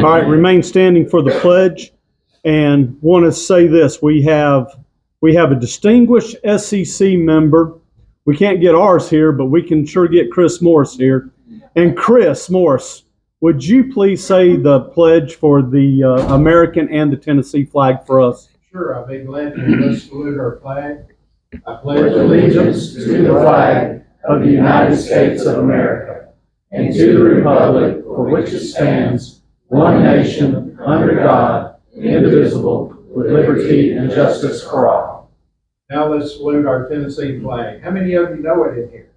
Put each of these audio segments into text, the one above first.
All right, remain standing for the pledge. And want to say this, we have a distinguished SEC member. We can't get ours here, but we can sure get Chris Morris here. And Chris Morris, would you please say the pledge for the American and the Tennessee flag for us? Sure, I'll be glad to. Let's salute our flag. I pledge allegiance to the flag of the United States of America and to the republic for which it stands, one nation, under God, indivisible, with liberty and justice for all. Now let's salute our Tennessee flag. How many of you know it in here?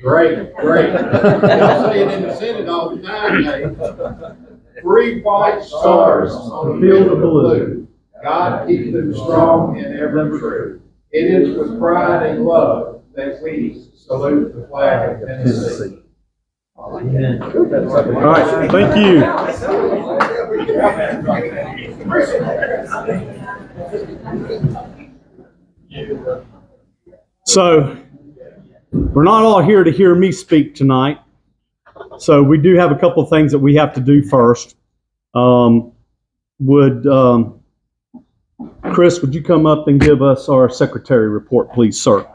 Great, great. Y'all say it in the Senate all the time, Dave. 3 white stars on a field of blue. God keep them strong and ever true. It is with pride and love that we salute the flag of Tennessee. All right, thank you. So, we're not all here to hear me speak tonight. So we do have a couple of things that we have to do first. Chris, would you come up and give us our secretary report, please, sir?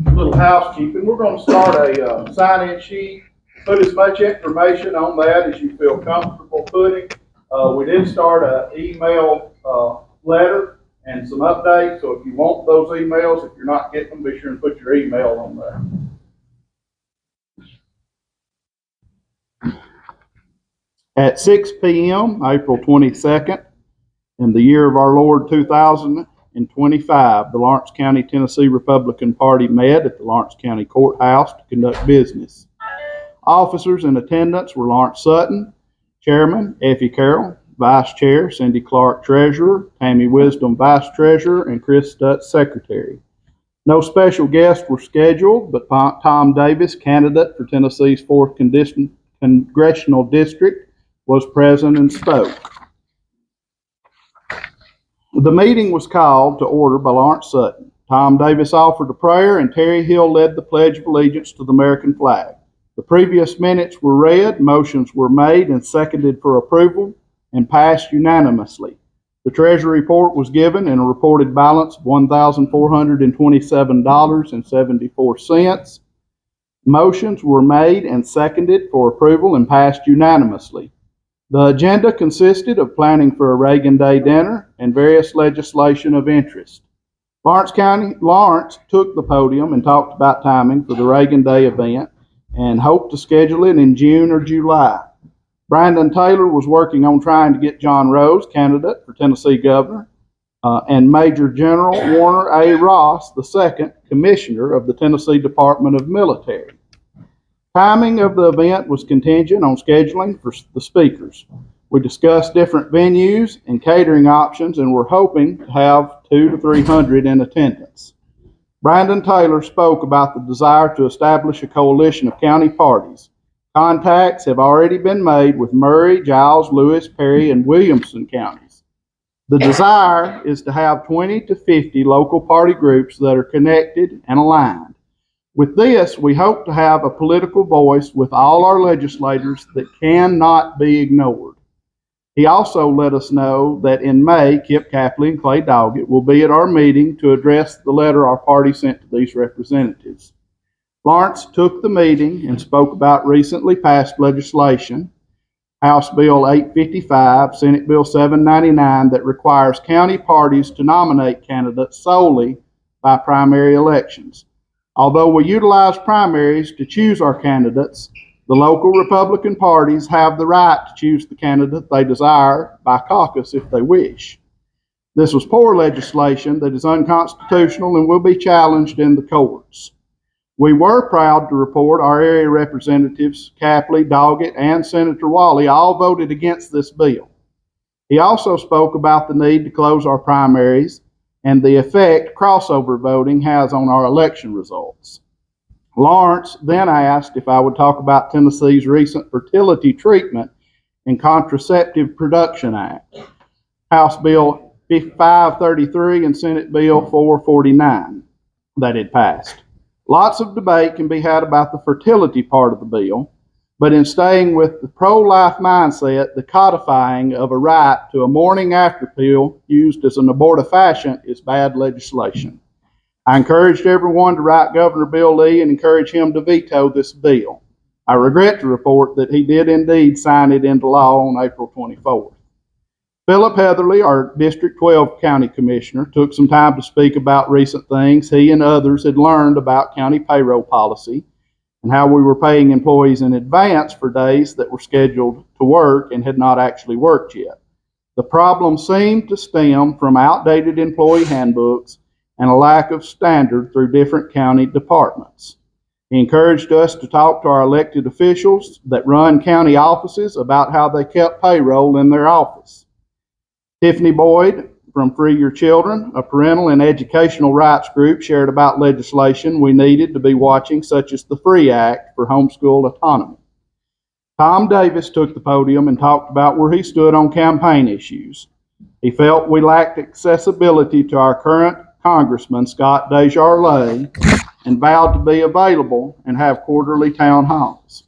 A little housekeeping. We're going to start a sign-in sheet. Put as much information on that as you feel comfortable putting. We did start an email letter and some updates, so if you want those emails, if you're not getting them, be sure and put your email on there. At 6 p.m., April 22nd, in the year of our Lord 2025, the Lawrence County, Tennessee Republican Party met at the Lawrence County Courthouse to conduct business. Officers in attendance were Lawrence Sutton, Chairman, Effie Carroll, Vice Chair, Cindy Clark, Treasurer, Tammy Wisdom, Vice Treasurer, and Chris Stutz, Secretary. No special guests were scheduled, but Tom Davis, candidate for Tennessee's 4th Congressional District, was present and spoke. The meeting was called to order by Lawrence Sutton. Tom Davis offered a prayer, and Terry Hill led the Pledge of Allegiance to the American flag. The previous minutes were read, motions were made and seconded for approval, and passed unanimously. The Treasury report was given and a reported balance of $1,427.74. Motions were made and seconded for approval and passed unanimously. The agenda consisted of planning for a Reagan Day dinner and various legislation of interest. Lawrence took the podium and talked about timing for the Reagan Day event and hoped to schedule it in June or July. Brandon Taylor was working on trying to get John Rose, candidate for Tennessee governor, and Major General Warner A. Ross, II, Commissioner of the Tennessee Department of Military. Timing of the event was contingent on scheduling for the speakers. We discussed different venues and catering options and were hoping to have 200 to 300 in attendance. Brandon Taylor spoke about the desire to establish a coalition of county parties. Contacts have already been made with Murray, Giles, Lewis, Perry, and Williamson counties. The desire is to have 20 to 50 local party groups that are connected and aligned. With this, we hope to have a political voice with all our legislators that cannot be ignored. He also let us know that in May, Kip Capley and Clay Doggett will be at our meeting to address the letter our party sent to these representatives. Lawrence took the meeting and spoke about recently passed legislation, House Bill 855, Senate Bill 799, that requires county parties to nominate candidates solely by primary elections. Although we utilize primaries to choose our candidates, the local Republican parties have the right to choose the candidate they desire by caucus if they wish. This was poor legislation that is unconstitutional and will be challenged in the courts. We were proud to report our area representatives, Capley, Doggett, and Senator Walley, all voted against this bill. He also spoke about the need to close our primaries and the effect crossover voting has on our election results. Lawrence then asked if I would talk about Tennessee's recent fertility treatment and contraceptive production act, House Bill 533 and Senate Bill 449 that had passed. Lots of debate can be had about the fertility part of the bill, but in staying with the pro-life mindset, the codifying of a right to a morning after pill used as an abortifacient is bad legislation. I encouraged everyone to write Governor Bill Lee and encourage him to veto this bill. I regret to report that he did indeed sign it into law on April 24th. Philip Heatherly, our District 12 County Commissioner, took some time to speak about recent things he and others had learned about county payroll policy and how we were paying employees in advance for days that were scheduled to work and had not actually worked yet. The problem seemed to stem from outdated employee handbooks and a lack of standard through different county departments. He encouraged us to talk to our elected officials that run county offices about how they kept payroll in their office. Tiffany Boyd from Free Your Children, a parental and educational rights group, shared about legislation we needed to be watching, such as the FREE Act for homeschool autonomy. Tom Davis took the podium and talked about where he stood on campaign issues. He felt we lacked accessibility to our current Congressman, Scott Desjardins, and vowed to be available and have quarterly town halls.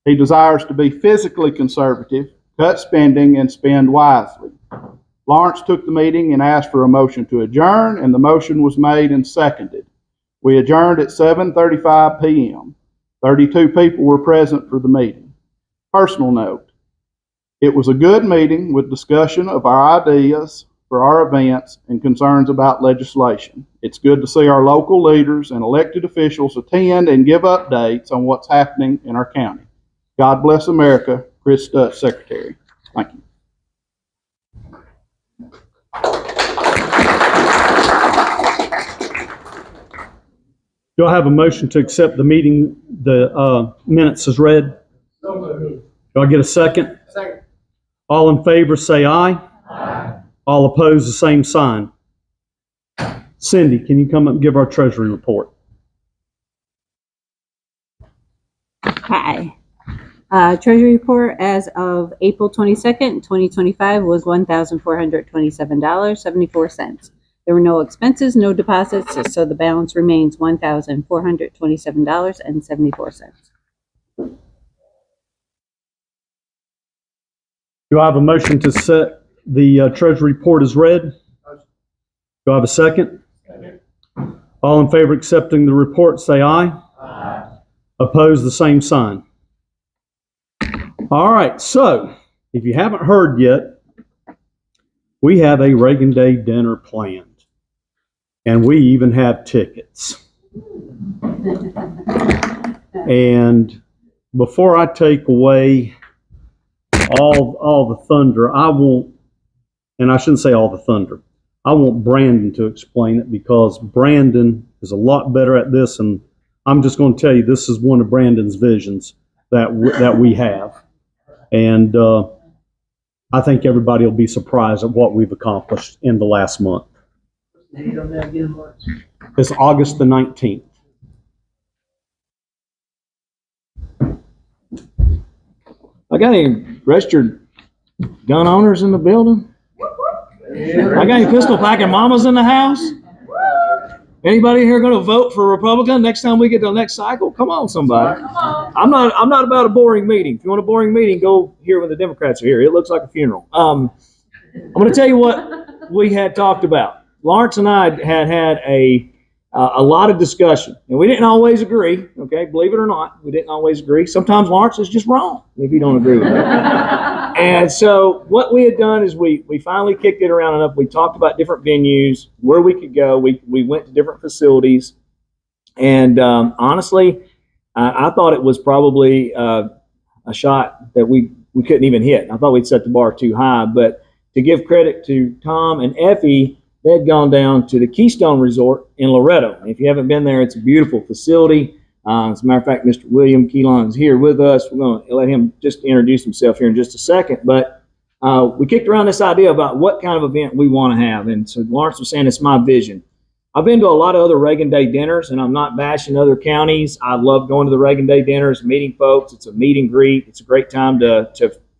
He desires to be physically conservative, cut spending, and spend wisely. Lawrence took the meeting and asked for a motion to adjourn, and the motion was made and seconded. We adjourned at 7:35 p.m. 32 people were present for the meeting. Personal note, it was a good meeting with discussion of our ideas for our events and concerns about legislation. It's good to see our local leaders and elected officials attend and give updates on what's happening in our county. God bless America. Chris Stutz, Secretary. Thank you. Do I have a motion to accept the meeting, the minutes as read? Do I get a second? Second. All in favor say aye. Aye. All opposed, the same sign. Cindy, can you come up and give our treasury report? Hi. Treasury report as of April 22nd, 2025 was $1,427.74. There were no expenses, no deposits, so the balance remains $1,427.74. Do I have a motion to set the treasury report as read? Do I have a second? All in favor of accepting the report say aye. Aye. Opposed, the same sign. All right, so if you haven't heard yet, we have a Reagan Day dinner planned. And we even have tickets. And before I take away all the thunder, I want, and I shouldn't say all the thunder, I want Brandon to explain it because Brandon is a lot better at this, and I'm just going to tell you this is one of Brandon's visions that we have. And I think everybody will be surprised at what we've accomplished in the last month. It's August the 19th. I got any registered gun owners in the building? I got any pistol packing mamas in the house? Anybody here going to vote for a Republican next time we get to the next cycle? Come on, somebody. I'm not about a boring meeting. If you want a boring meeting, go here when the Democrats are here. It looks like a funeral. I'm going to tell you what we had talked about. Lawrence and I had a lot of discussion, and we didn't always agree. Okay, believe it or not, we didn't always agree. Sometimes Lawrence is just wrong if you don't agree with it. And so what we had done is we finally kicked it around enough. We talked about different venues, where we could go. We went to different facilities, and honestly, I thought it was probably a shot that we couldn't even hit. I thought we'd set the bar too high. But to give credit to Tom and Effie, they had gone down to the Keystone Resort in Loretto. And if you haven't been there, it's a beautiful facility. As a matter of fact, Mr. William Keelan is here with us. We're going to let him just introduce himself here in just a second. But we kicked around this idea about what kind of event we want to have. And so Lawrence was saying it's my vision. I've been to a lot of other Reagan Day dinners, and I'm not bashing other counties. I love going to the Reagan Day dinners, meeting folks. It's a meet and greet. It's a great time to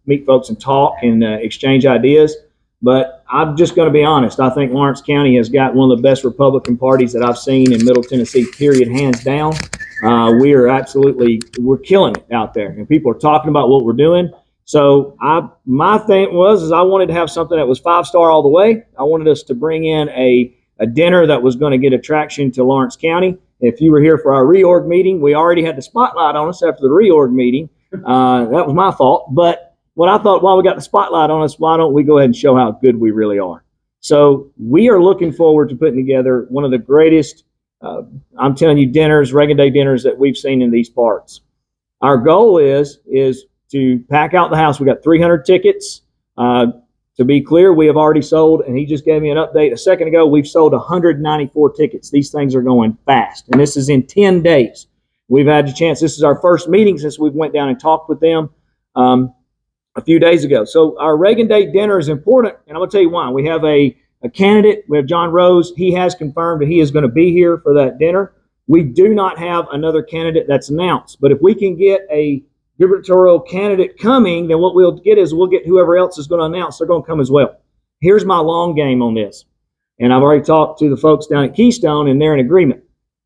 meet folks and talk and exchange ideas. But I'm just going to be honest. I think Lawrence County has got one of the best Republican parties that I've seen in Middle Tennessee, period, hands down. We're killing it out there, and people are talking about what we're doing. So my thing is I wanted to have something that was 5-star all the way. I wanted us to bring in a dinner that was going to get attraction to Lawrence County. If you were here for our reorg meeting, we already had the spotlight on us after the reorg meeting. That was my fault, but what I thought, while we got the spotlight on us, why don't we go ahead and show how good we really are? So we are looking forward to putting together one of the greatest, I'm telling you, Reagan Day dinners that we've seen in these parts. Our goal is to pack out the house. We got 300 tickets. To be clear, we have already sold, and he just gave me an update a second ago, we've sold 194 tickets. These things are going fast, and this is in 10 days. We've had a chance. This is our first meeting since we went down and talked with them a few days ago. So our Reagan Day dinner is important, and I'm going to tell you why. We have a candidate. We have John Rose. He has confirmed that he is going to be here for that dinner. We do not have another candidate that's announced, but if we can get a gubernatorial candidate coming, then what we'll get is we'll get whoever else is going to announce. They're going to come as well. Here's my long game on this, and I've already talked to the folks down at Keystone, and they're in agreement.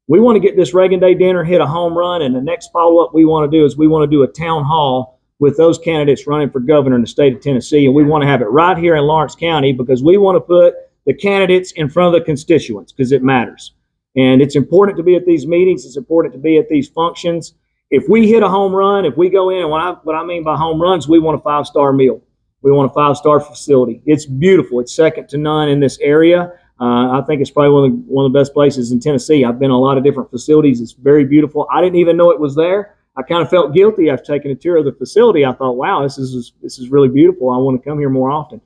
We want to get this Reagan Day dinner, hit a home run, and the next follow-up we want to do is we want to do a town hall with those candidates running for governor in the state of Tennessee, and we want to have it right here in Lawrence County because we want to put the candidates in front of the constituents because it matters. And it's important to be at these meetings. It's important to be at these functions. If we hit a home run, if we go in, and what I mean by home runs, we want a 5-star meal. We want a 5-star facility. It's beautiful. It's second to none in this area. I think it's probably one of the best places in Tennessee. I've been in a lot of different facilities. It's very beautiful. I didn't even know it was there. I kind of felt guilty after taking a tour of the facility. I thought, wow, this is really beautiful. I want to come here more often.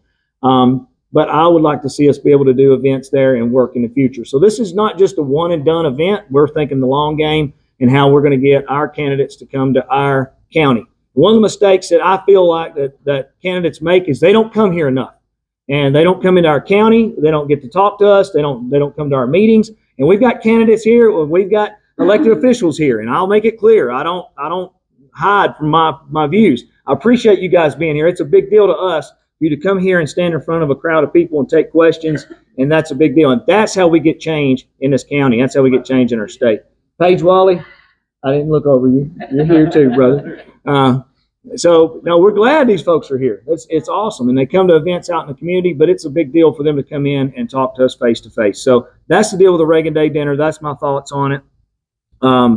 But I would like to see us be able to do events there and work in the future. So this is not just a one and done event. We're thinking the long game and how we're going to get our candidates to come to our county. One of the mistakes that I feel like that candidates make is they don't come here enough. And they don't come into our county. They don't get to talk to us. They don't come to our meetings. And we've got candidates here. We've got elected officials here, and I'll make it clear. I don't hide from my views. I appreciate you guys being here. It's a big deal to us for you to come here and stand in front of a crowd of people and take questions, and that's a big deal. And that's how we get change in this county. That's how we get change in our state. Paige Walley, I didn't look over you. You're here too, brother. So no, we're glad these folks are here. It's awesome, and they come to events out in the community. But it's a big deal for them to come in and talk to us face to face. So that's the deal with the Reagan Day dinner. That's my thoughts on it.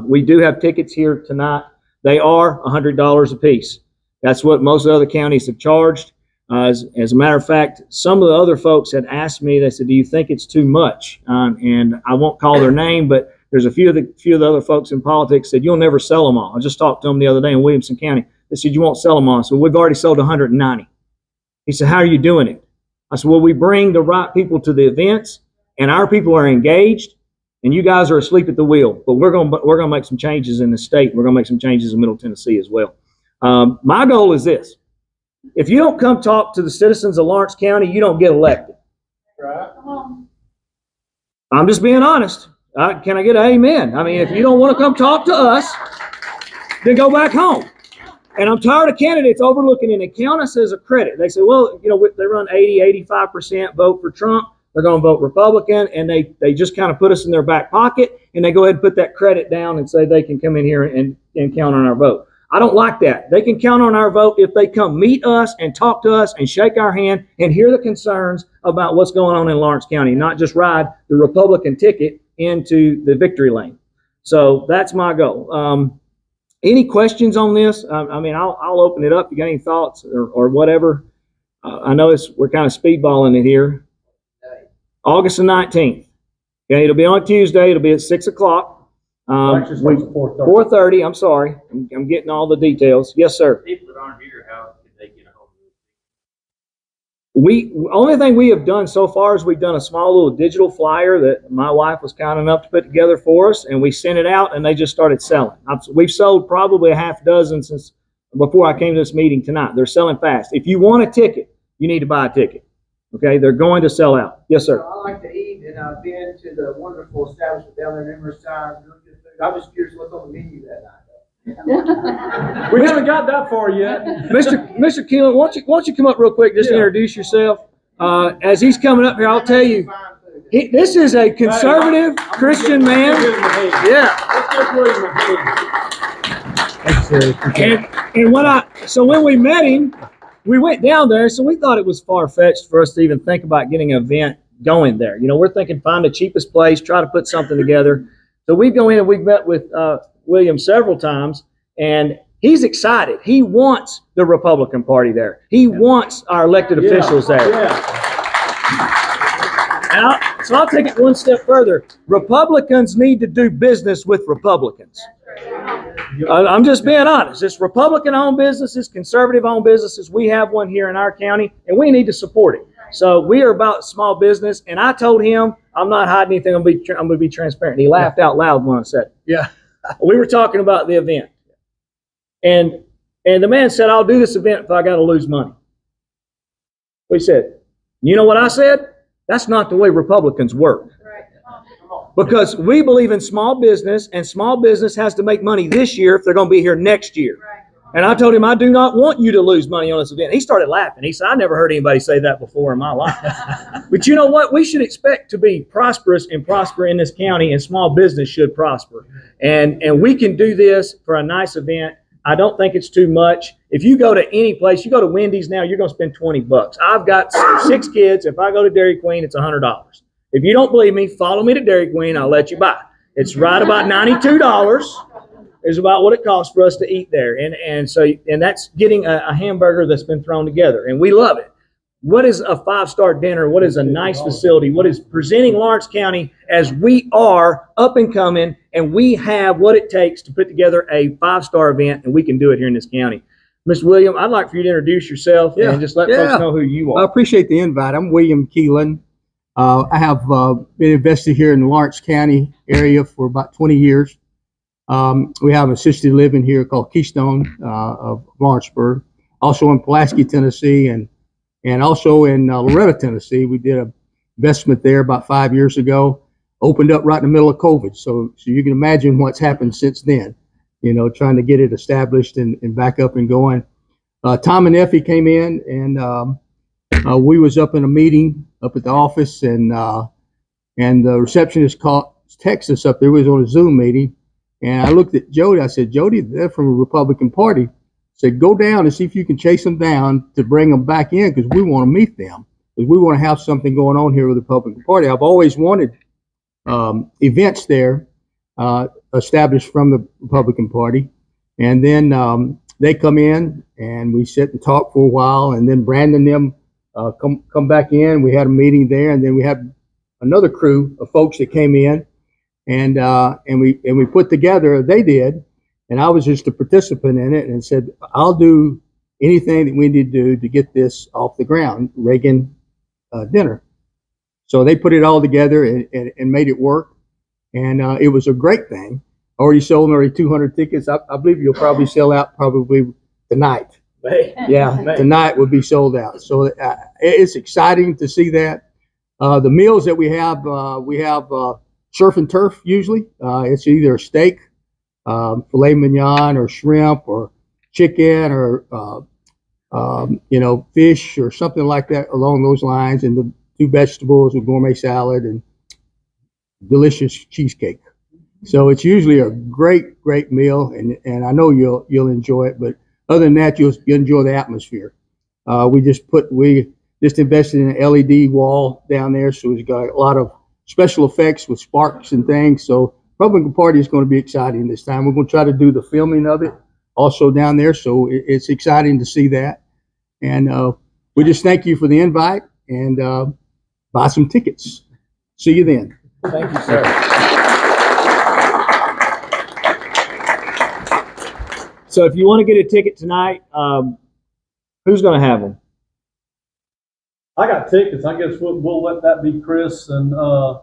We do have tickets here tonight. They are $100 a piece. That's what most other counties have charged. As a matter of fact, some of the other folks had asked me, they said, do you think it's too much? And I won't call their name, but there's a few of the other folks in politics said, you'll never sell them all. I just talked to them the other day in Williamson County. They said, you won't sell them all. So we've already sold 190. He said, how are you doing it? I said, well, we bring the right people to the events, and our people are engaged. And you guys are asleep at the wheel, but we're gonna make some changes in the state. We're gonna make some changes in Middle Tennessee as well. My goal is this: if you don't come talk to the citizens of Lawrence County, you don't get elected. Right. I'm just being honest. Can I get an amen? I mean, if you don't want to come talk to us, then go back home. And I'm tired of candidates overlooking and they count us as a credit. They say, well, they run 85% vote for Trump. They're going to vote Republican, and they just kind of put us in their back pocket, and they go ahead and put that credit down and say they can come in here and count on our vote. I don't like that. They can count on our vote if they come meet us and talk to us and shake our hand and hear the concerns about what's going on in Lawrence County, not just ride the Republican ticket into the victory lane. So that's my goal. Any questions on this? I'll open it up. You got any thoughts or whatever? I know we're kind of speedballing it here. August the 19th. Okay, it'll be on Tuesday. It'll be at 6 o'clock. 4:30. I'm sorry. I'm getting all the details. Yes, sir. People that aren't here, how can they get a hold of it? Only thing we have done so far is we've done a small little digital flyer that my wife was kind enough to put together for us, and we sent it out, and they just started selling. We've sold probably a half dozen since before I came to this meeting tonight. They're selling fast. If you want a ticket, you need to buy a ticket. Okay, they're going to sell out. Yes, sir. I like to eat, and I've been to the wonderful establishment down there numerous times. Really good food. I'm just curious what's on the menu that night. We haven't got that far yet. Mr. Keelan, why don't you come up real quick, just introduce yourself, As he's coming up here, I'll tell you, this is a conservative Christian man. Yeah. And when we met him, we went down there, so we thought it was far-fetched for us to even think about getting an event going there. You know, we're thinking find the cheapest place, try to put something together. So we go in and we've met with William several times, and he's excited. He wants the Republican Party there. He wants our elected officials there. So I'll take it one step further. Republicans need to do business with Republicans. I'm just being honest. It's Republican-owned businesses, conservative-owned businesses. We have one here in our county, and we need to support it. So we are about small business, and I told him I'm not hiding anything. I'm going to be transparent. He laughed out loud when I said it. Yeah. We were talking about the event, and the man said, "I'll do this event if I got to lose money." We said, "You know what I said? That's not the way Republicans work." Because we believe in small business, and small business has to make money this year if they're going to be here next year. And I told him, I do not want you to lose money on this event. He started laughing. He said, I never heard anybody say that before in my life. But you know what? We should expect to be prosperous and prosper in this county, and small business should prosper. And we can do this for a nice event. I don't think it's too much. If you go to any place, you go to Wendy's now, you're going to spend $20. I've got 6 kids. If I go to Dairy Queen, it's $100. If you don't believe me, follow me to Dairy Queen. I'll let you buy. It's right about $92 is about what it costs for us to eat there. And that's getting a hamburger that's been thrown together. And we love it. What is a 5-star dinner? What is a nice facility? What is presenting Lawrence County as we are up and coming, and we have what it takes to put together a 5-star event, and we can do it here in this county. Mr. William, I'd like for you to introduce yourself and just let folks know who you are. I appreciate the invite. I'm William Keelan. I have been invested here in the Lawrence County area for about 20 years. We have assisted living here called Keystone of Lawrenceburg, also in Pulaski, Tennessee, and also in Loretta, Tennessee. We did an investment there about 5 years ago, opened up right in the middle of COVID. So you can imagine what's happened since then, you know, trying to get it established and back up and going. Tom and Effie came in, and we was up in a meeting up at the office, and the receptionist texted us up there. We was on a Zoom meeting, and I looked at Jody. I said, Jody, they're from the Republican Party. I said, go down and see if you can chase them down to bring them back in, because we want to meet them, because we want to have something going on here with the Republican Party. I've always wanted events there established from the Republican Party, and then they come in, and we sit and talk for a while, and then Brandon and them come back in. We had a meeting there, and then we had another crew of folks that came in, and we put together. They did, and I was just a participant in it, and said, I'll do anything that we need to do to get this off the ground, Reagan dinner. So they put it all together and made it work, and it was a great thing. Already sold nearly 200 tickets. I believe you'll probably sell out probably tonight. Yeah, tonight will be sold out. So it's exciting to see that. The meals that we have surf and turf usually. It's either a steak, filet mignon, or shrimp, or chicken, or fish, or something like that along those lines, and the 2 vegetables, a gourmet salad, and delicious cheesecake. So it's usually a great meal, and I know you'll enjoy it. But other than that, you'll enjoy the atmosphere. We just invested in an LED wall down there, so it's got a lot of special effects with sparks and things. So Republican Party is going to be exciting this time. We're going to try to do the filming of it also down there, so it's exciting to see that. And we just thank you for the invite, and buy some tickets. See you then. Thank you, sir. So if you want to get a ticket tonight, who's going to have them? I got tickets. I guess we'll let that be Chris, and I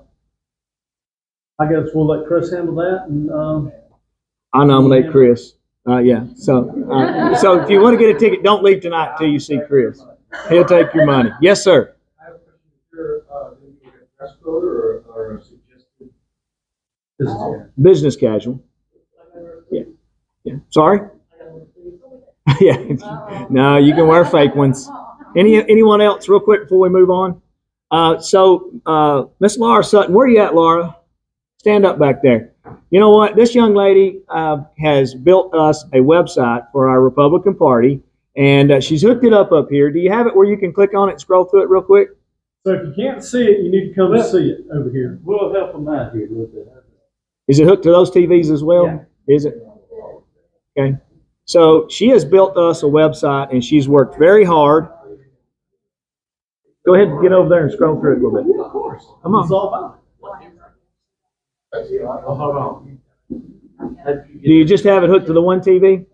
guess we'll let Chris handle that. And I nominate Chris. Yeah. So if you want to get a ticket, don't leave tonight until you see Chris. He'll take your money. Yes, sir. I have a question. Is there a dress code or a suggested? Business casual. Yeah. Sorry? Yeah. No, you can wear fake ones. Anyone else, real quick, before we move on? Miss Laura Sutton, where are you at, Laura? Stand up back there. You know what? This young lady has built us a website for our Republican Party, and she's hooked it up here. Do you have it where you can click on it and scroll through it real quick? So if you can't see it, you need to come see it over here. We'll help them out here a little bit. Is it hooked to those TVs as well? Yeah. Is it? Okay. So she has built us a website, and she's worked very hard. Go ahead and get over there and scroll through it a little bit. Yeah, of course. Come on. It's all about Hold on. Do you just have it hooked to the one TV?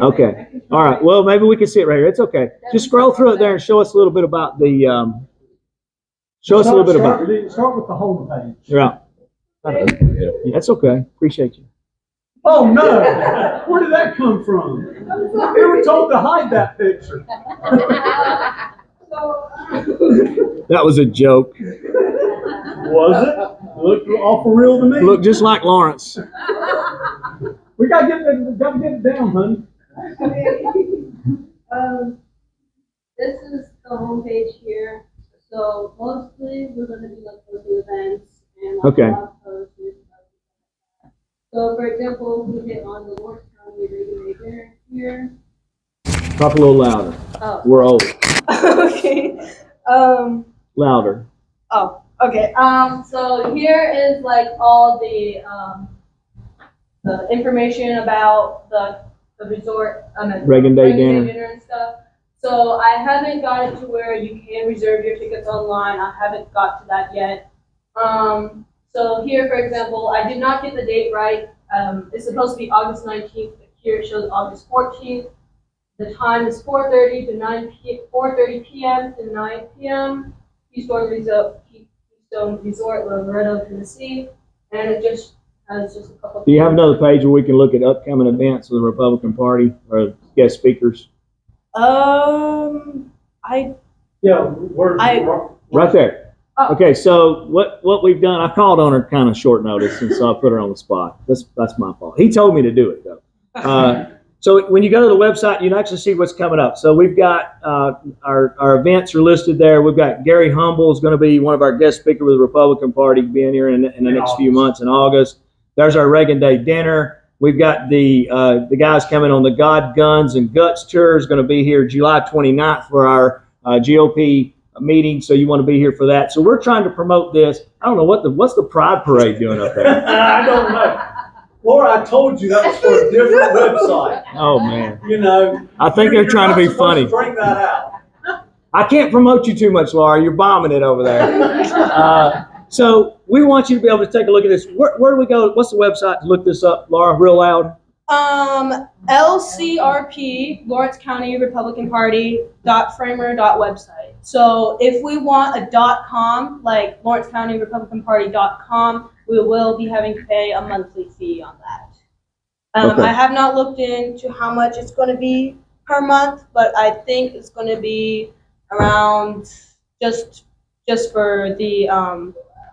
Okay. All right. Well, maybe we can see it right here. It's okay. Just scroll through it there and show us a little bit about the. Start with the home page. Yeah. That's okay. Appreciate you. Oh no! Where did that come from? We were told to hide that picture. That was a joke. Was it? Looked awful real to me. Look just like Lawrence. We gotta get it down, honey. This is the homepage here. So mostly we're going to be like posting events and like Okay. blog posts and stuff like that. So for example, we hit on the Lawrence County Reagan Dinner here. Talk a little louder. Oh. We're old. Okay. Louder. Oh. Okay. So here is like all the information about the resort. Reagan Day dinner. And stuff. So I haven't got it to where you can reserve your tickets online. I haven't got to that yet. So here, for example, I did not get the date right. It's supposed to be August 19th, but here it shows August 14th. The time is 4:30 to 4:30 p.m. to 9 p.m. Keystone Resort, Loretto, Tennessee, and it just has just a couple. Do you have another page where we can look at upcoming events of the Republican Party or guest speakers? Right there. Oh. Okay, so what we've done, I called on her kind of short notice, and so I put her on the spot. That's my fault. He told me to do it though. So when you go to the website, you can actually see what's coming up. So we've got our events are listed there. We've got Gary Humble is going to be one of our guest speakers with the Republican Party being here in the next few months in August. There's our Reagan Day dinner. We've got the guys coming on the God, Guns, and Guts tour is going to be here July 29th for our GOP meeting. So you want to be here for that. So we're trying to promote this. I don't know what's the Pride Parade doing up there. I don't know. Laura, I told you that was for a different website. Oh man. You know. I think they're trying to be funny. Bring that out. I can't promote you too much, Laura. You're bombing it over there. So we want you to be able to take a look at this. Where do we go? What's the website to look this up, Laura, real loud? LCRP, Lawrence County Republican Party .framer.website. So if we want a .com, like Lawrence County Republican Party .com, we will be having to pay a monthly fee on that. Okay. I have not looked into how much it's going to be per month, but I think it's going to be around just for the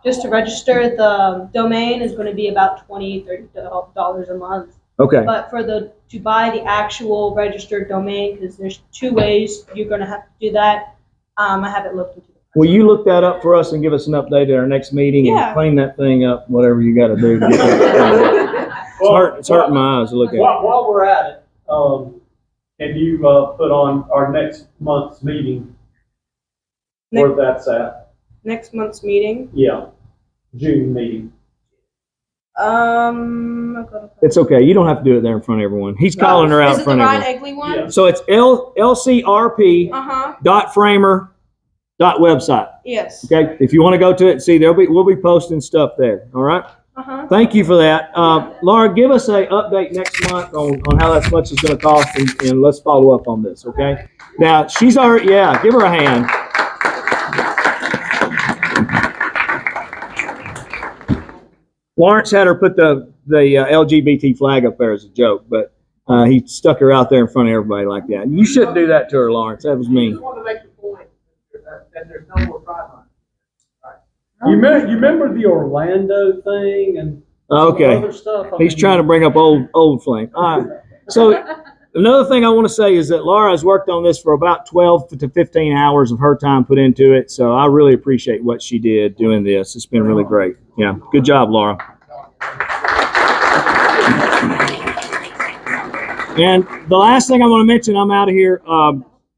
just to register the domain is going to be about $20-$30 a month. Okay. But to buy the actual registered domain, because there's two ways you're going to have to do that. I haven't looked into it. Will you look that up for us and give us an update at our next meeting and clean that thing up, whatever you got to do to get that. It's hurting my eyes to look at. While we're at it, can you put on our next month's meeting where that's at? Next month's meeting? Yeah, June meeting. It's okay. You don't have to do it there in front of everyone. He's calling her out in front of everyone. Is it the Ryan Egley one? Yeah. So it's lcrp.framer.website. Yes. Okay. If you want to go to it and see, we'll be posting stuff there. All right. Thank you for that. Laura, give us an update next month on how much it's going to cost, and let's follow up on this. Okay. Now she's already. Yeah. Give her a hand. Lawrence had her put the LGBT flag up there as a joke, but he stuck her out there in front of everybody like that. You shouldn't do that to her, Lawrence. That was I mean. just want to make the point that there's no more pride money. You remember the Orlando thing and Okay. other stuff? He's trying to bring up old flame. All right. So Another thing I want to say is that Laura has worked on this for about 12 to 15 hours of her time put into it. So I really appreciate what she did doing this. It's been really great. Yeah. Good job, Laura. And the last thing I want to mention, I'm out of here.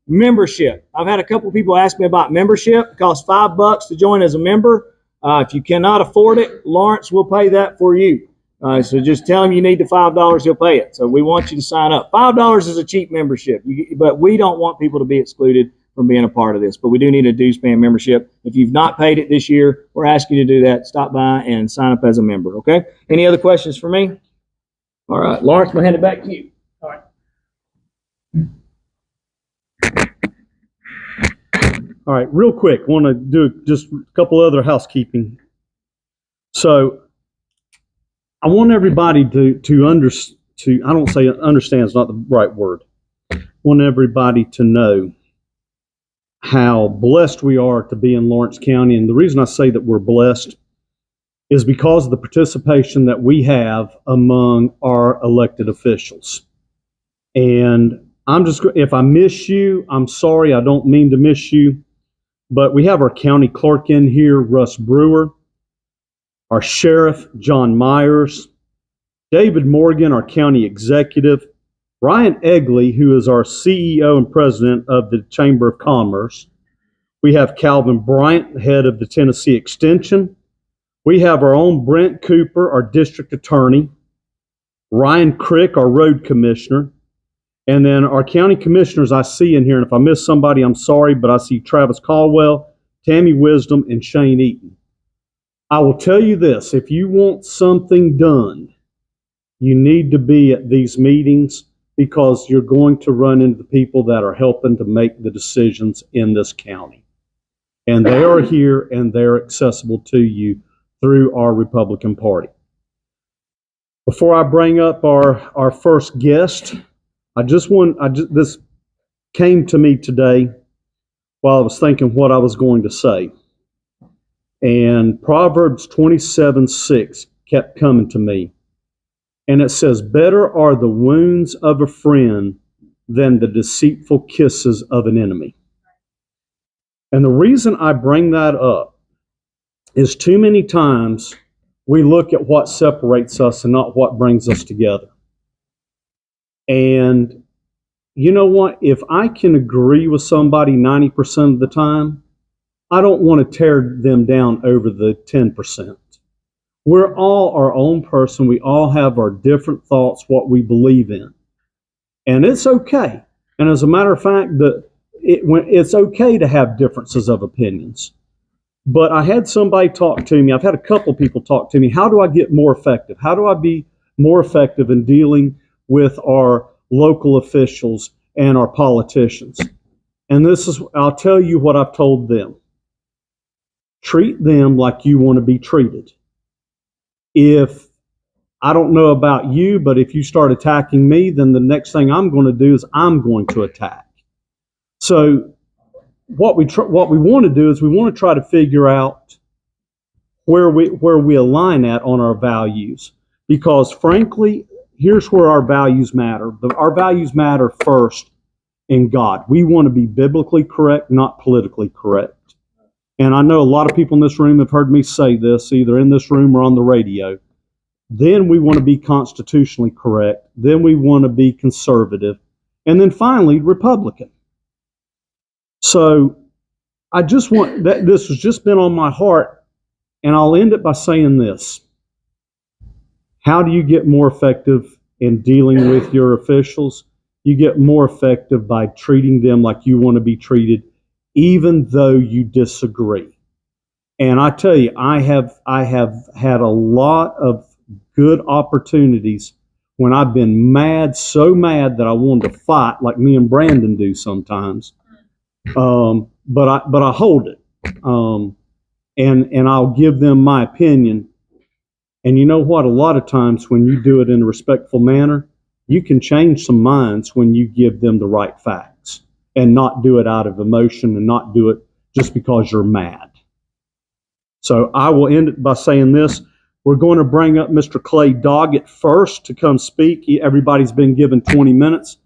Membership. I've had a couple of people ask me about membership. It costs $5 to join as a member. If you cannot afford it, Lawrence will pay that for you. So just tell him you need the $5, he'll pay it. So we want you to sign up. $5 is a cheap membership, but we don't want people to be excluded from being a part of this. But we do need a dues-paying membership. If you've not paid it this year, we're asking you to do that. Stop by and sign up as a member, okay? Any other questions for me? All right, Lawrence, we'll hand it back to you. All right. All right, real quick, I want to do just a couple other housekeeping. So I want everybody to I don't say understand is not the right word. I want everybody to know how blessed we are to be in Lawrence County. And the reason I say that we're blessed is because of the participation that we have among our elected officials. And if I miss you, I'm sorry, I don't mean to miss you. But we have our county clerk in here, Russ Brewer, our sheriff, John Myers, David Morgan, our county executive, Ryan Egley, who is our CEO and president of the Chamber of Commerce. We have Calvin Bryant, head of the Tennessee Extension. We have our own Brent Cooper, our district attorney, Ryan Crick, our road commissioner, and then our county commissioners I see in here, and if I miss somebody, I'm sorry, but I see Travis Caldwell, Tammy Wisdom, and Shane Eaton. I will tell you this, if you want something done, you need to be at these meetings because you're going to run into the people that are helping to make the decisions in this county. And they are here and they're accessible to you through our Republican Party. Before I bring up our first guest, this came to me today while I was thinking what I was going to say. And Proverbs 27:6 kept coming to me. And it says, better are the wounds of a friend than the deceitful kisses of an enemy. And the reason I bring that up is too many times we look at what separates us and not what brings us together. And you know what? If I can agree with somebody 90% of the time, I don't want to tear them down over the 10%. We're all our own person. We all have our different thoughts, what we believe in. And it's okay. And as a matter of fact, it's okay to have differences of opinions. But I had somebody talk to me. I've had a couple people talk to me. How do I get more effective? How do I be more effective in dealing with our local officials and our politicians? And I'll tell you what I've told them. Treat them like you want to be treated. If I don't know about you, but if you start attacking me, then the next thing I'm going to do is I'm going to attack. So what we want to do is we want to try to figure out where we align at on our values. Because frankly, here's where our values matter. Our values matter first in God. We want to be biblically correct, not politically correct. And I know a lot of people in this room have heard me say this, either in this room or on the radio. Then we want to be constitutionally correct. Then we want to be conservative. And then finally, Republican. So I just want that. This has just been on my heart. And I'll end it by saying this. How do you get more effective in dealing with your officials? You get more effective by treating them like you want to be treated, even though you disagree. And I tell you, I have had a lot of good opportunities when I've been mad, so mad that I wanted to fight, like me and Brandon do sometimes. But I hold it, and I'll give them my opinion. And you know what? A lot of times when you do it in a respectful manner, you can change some minds when you give them the right facts and not do it out of emotion and not do it just because you're mad. So I will end it by saying this. We're going to bring up Mr. Clay Doggett first to come speak. Everybody's been given 20 minutes.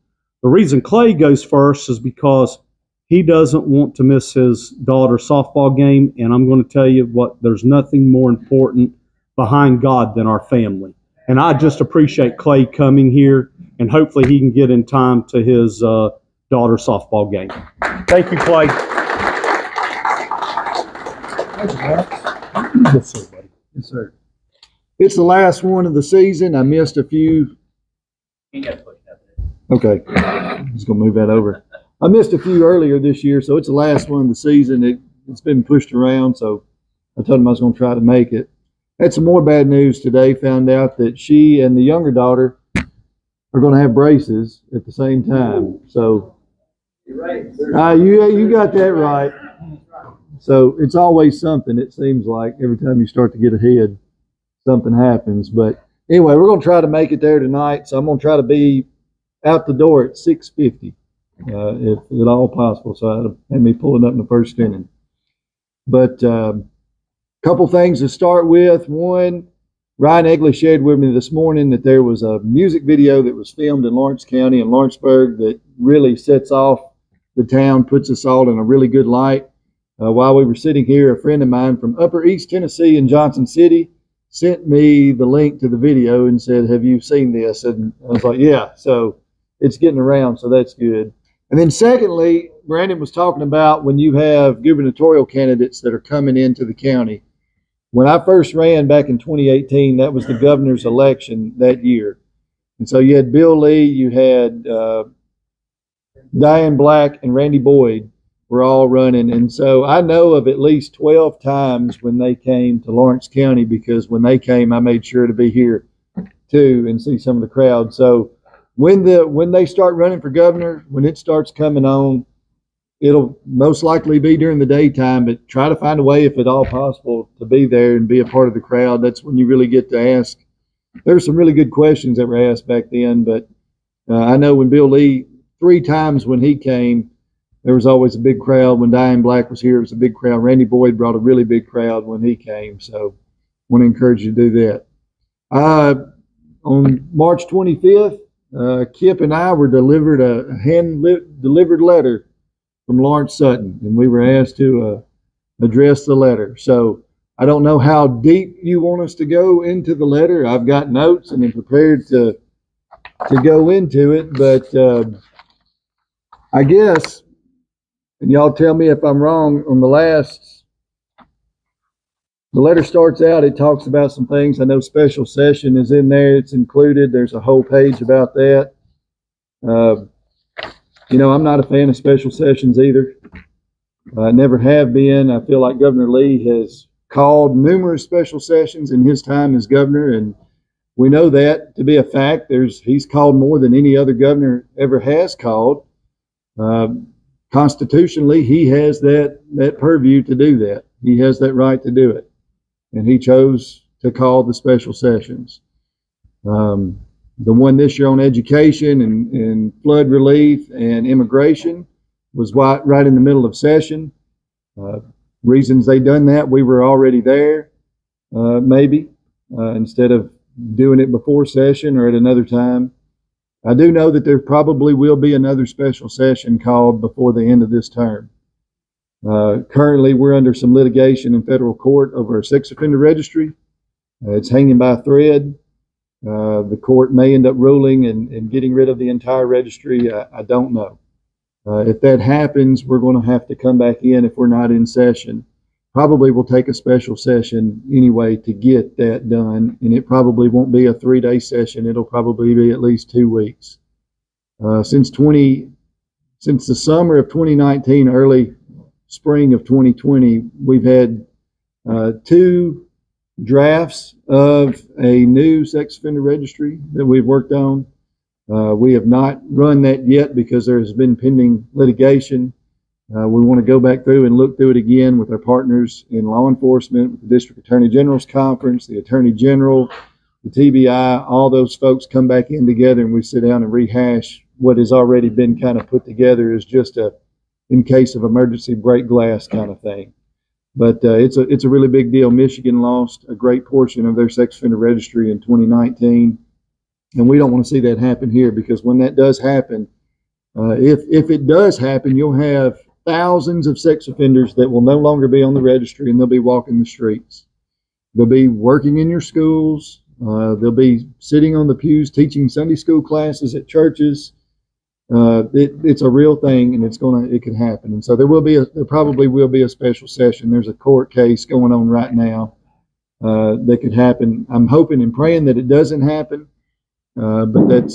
The reason Clay goes first is because he doesn't want to miss his daughter's softball game, and I'm going to tell you what, there's nothing more important behind God than our family. And I just appreciate Clay coming here, and hopefully he can get in time to his daughter's softball game. Thank you, Clay. Yes, sir, buddy. Yes, sir. It's the last one of the season. I missed a few. You got to push that there. Okay, I'm just gonna move that over. I missed a few earlier this year, so it's the last one of the season. It's been pushed around, so I told him I was gonna try to make it. Had some more bad news today. Found out that she and the younger daughter are gonna have braces at the same time. So, You're right. you got that right. So it's always something. It seems like every time you start to get ahead, something happens. But anyway, we're gonna try to make it there tonight. So I'm gonna try to be out the door at 6:50, if at all possible. So that'll have me pulling up in the first inning. But couple things to start with. One, Ryan Egley shared with me this morning that there was a music video that was filmed in Lawrence County in Lawrenceburg that really sets off the town, puts us all in a really good light. While we were sitting here, a friend of mine from Upper East Tennessee in Johnson City sent me the link to the video and said, "Have you seen this?" And I was like, "Yeah." So it's getting around, so that's good. And then secondly, Brandon was talking about when you have gubernatorial candidates that are coming into the county. When I first ran back in 2018, that was the governor's election that year. And so you had Bill Lee, you had Diane Black, and Randy Boyd were all running. And so I know of at least 12 times when they came to Lawrence County, because when they came, I made sure to be here too and see some of the crowd. So when they start running for governor, when it starts coming on, it'll most likely be during the daytime, but try to find a way, if at all possible, to be there and be a part of the crowd. That's when you really get to ask. There's some really good questions that were asked back then, but I know when Bill Lee, 3 times when he came, there was always a big crowd. When Diane Black was here, it was a big crowd. Randy Boyd brought a really big crowd when he came, so I want to encourage you to do that. On March 25th, Kip and I were delivered a hand-delivered letter from Lawrence Sutton, and we were asked to address the letter. So I don't know how deep you want us to go into the letter. I've got notes and I'm prepared to go into it, but I guess, and y'all tell me if I'm wrong, on the letter starts out, it talks about some things. I know special session is in there. It's included. There's a whole page about that. I'm not a fan of special sessions either. I never have been. I feel like Governor Lee has called numerous special sessions in his time as governor, and we know that to be a fact. He's called more than any other governor ever has called. Constitutionally, he has that purview to do that. He has that right to do it, and he chose to call the special sessions. The one this year on education and flood relief and immigration was right in the middle of session. Reasons they done that, we were already there, maybe, instead of doing it before session or at another time. I do know that there probably will be another special session called before the end of this term. Currently, we're under some litigation in federal court over a sex offender registry. It's hanging by a thread. The court may end up ruling and getting rid of the entire registry. I don't know. If that happens, we're going to have to come back in if we're not in session. Probably we'll take a special session anyway to get that done, and it probably won't be a 3-day session. It'll probably be at least 2 weeks. Since the summer of 2019, early spring of 2020, we've had 2 drafts of a new sex offender registry that we've worked on. We have not run that yet because there has been pending litigation. We want to go back through and look through it again with our partners in law enforcement, with the District Attorney General's Conference, the Attorney General, the TBI, all those folks come back in together and we sit down and rehash what has already been kind of put together as just a, in case of emergency, break glass kind of thing. But it's a really big deal. Michigan lost a great portion of their sex offender registry in 2019. And we don't want to see that happen here, because when that does happen, If it does happen, you'll have thousands of sex offenders that will no longer be on the registry, and they'll be walking the streets. They'll be working in your schools. They'll be sitting on the pews teaching Sunday school classes at churches. It's a real thing, and it could happen. And so there probably will be a special session. There's a court case going on right now that could happen. I'm hoping and praying that it doesn't happen, but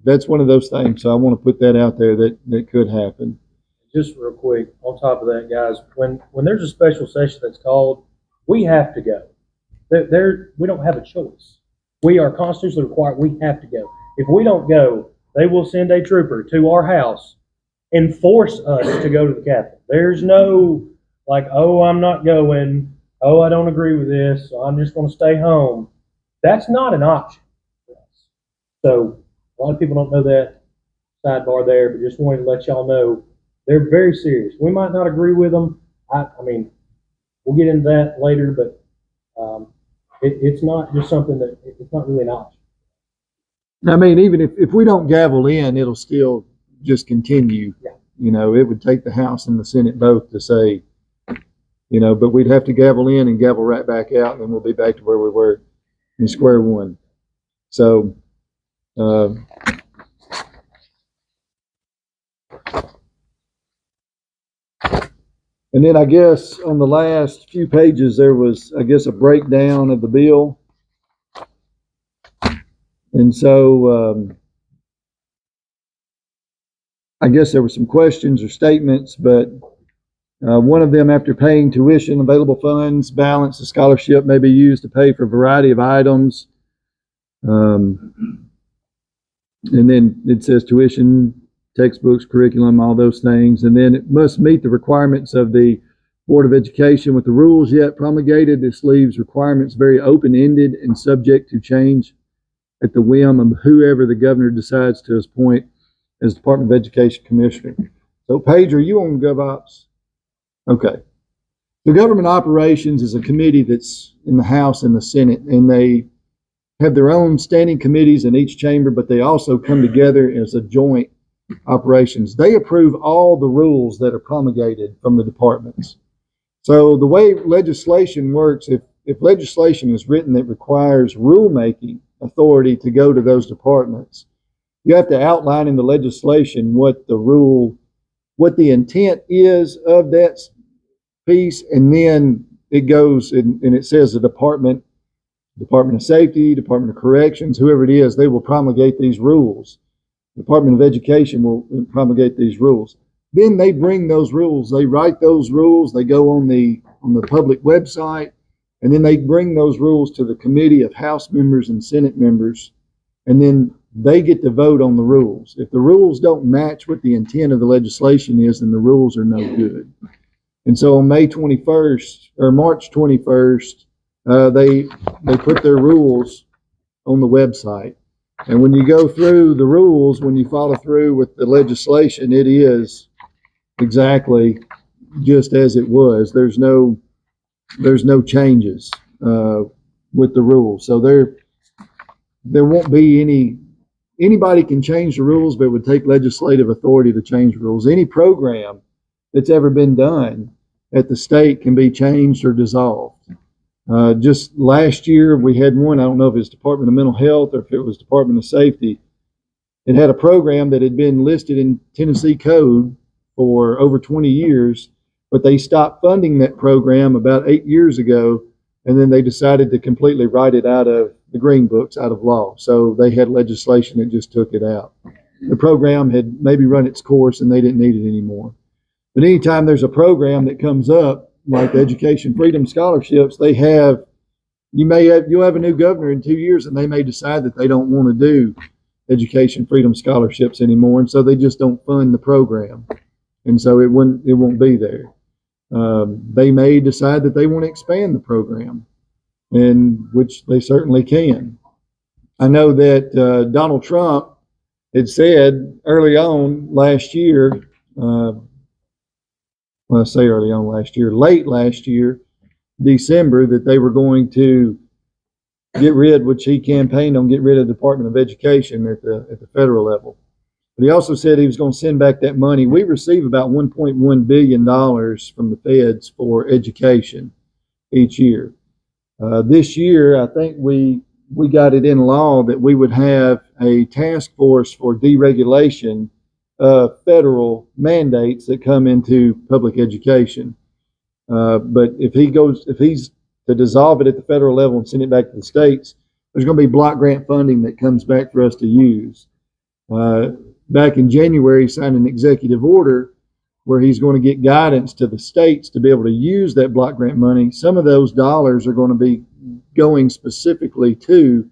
that's one of those things. So I want to put that out there that could happen. Just real quick, on top of that, guys, when there's a special session that's called, we have to go. We don't have a choice. We are constitutionally required. We have to go. If we don't go, they will send a trooper to our house and force us to go to the Capitol. There's no like, oh, I'm not going. Oh, I don't agree with this. So I'm just going to stay home. That's not an option for us. So a lot of people don't know that. Sidebar there, but just wanted to let y'all know they're very serious. We might not agree with them. I mean, we'll get into that later, but it's not just something that it's not really an option. I mean, even if we don't gavel in, it'll still just continue. Yeah. You know, it would take the House and the Senate both to say, you know, but we'd have to gavel in and gavel right back out, and then we'll be back to where we were in square one. So, and then I guess on the last few pages, there was, I guess, a breakdown of the bill. And so I guess there were some questions or statements, but one of them, after paying tuition, available funds, balance, the scholarship may be used to pay for a variety of items. And then it says tuition, textbooks, curriculum, all those things. And then it must meet the requirements of the Board of Education with the rules yet promulgated. This leaves requirements very open-ended and subject to change at the whim of whoever the governor decides to appoint as Department of Education Commissioner. So, Paige, are you on GovOps? Okay. The Government Operations is a committee that's in the House and the Senate, and they have their own standing committees in each chamber, but they also come together as a joint operations. They approve all the rules that are promulgated from the departments. So the way legislation works, if legislation is written that requires rulemaking authority to go to those departments, you have to outline in the legislation what the intent is of that piece, and then it goes and it says the Department of Safety, Department of Corrections, whoever it is, they will promulgate these rules. The Department of Education will promulgate these rules. Then they bring those rules, they write those rules, they go on the public website, and then they bring those rules to the committee of House members and Senate members, and then they get to vote on the rules. If the rules don't match what the intent of the legislation is, then the rules are no good. And so on March 21st, they put their rules on the website. And when you go through the rules, when you follow through with the legislation, it is exactly just as it was. There's no changes with the rules. So there won't be anybody can change the rules, but it would take legislative authority to change rules. Any program that's ever been done at the state can be changed or dissolved. Just last year, we had one, I don't know if it's Department of Mental Health or if it was Department of Safety. It had a program that had been listed in Tennessee Code for over 20 years, but they stopped funding that program about 8 years ago, and then they decided to completely write it out of the green books, out of law. So they had legislation that just took it out. The program had maybe run its course and they didn't need it anymore. But anytime there's a program that comes up, like the Education Freedom Scholarships, you'll have a new governor in 2 years, and they may decide that they don't want to do Education Freedom Scholarships anymore, and so they just don't fund the program, and so it won't be there. They may decide that they want to expand the program, and which they certainly can. I know that Donald Trump had said early on last year. Well, I say early on last year, late last year, December, that they were going to get rid, which he campaigned on, get rid of the Department of Education at the federal level. But he also said he was going to send back that money. We receive about $1.1 billion from the feds for education each year. This year, I think we got it in law that we would have a task force for deregulation of federal mandates that come into public education. But if he's to dissolve it at the federal level and send it back to the states, there's going to be block grant funding that comes back for us to use. Back in January, he signed an executive order where he's going to get guidance to the states to be able to use that block grant money. Some of those dollars are going to be going specifically to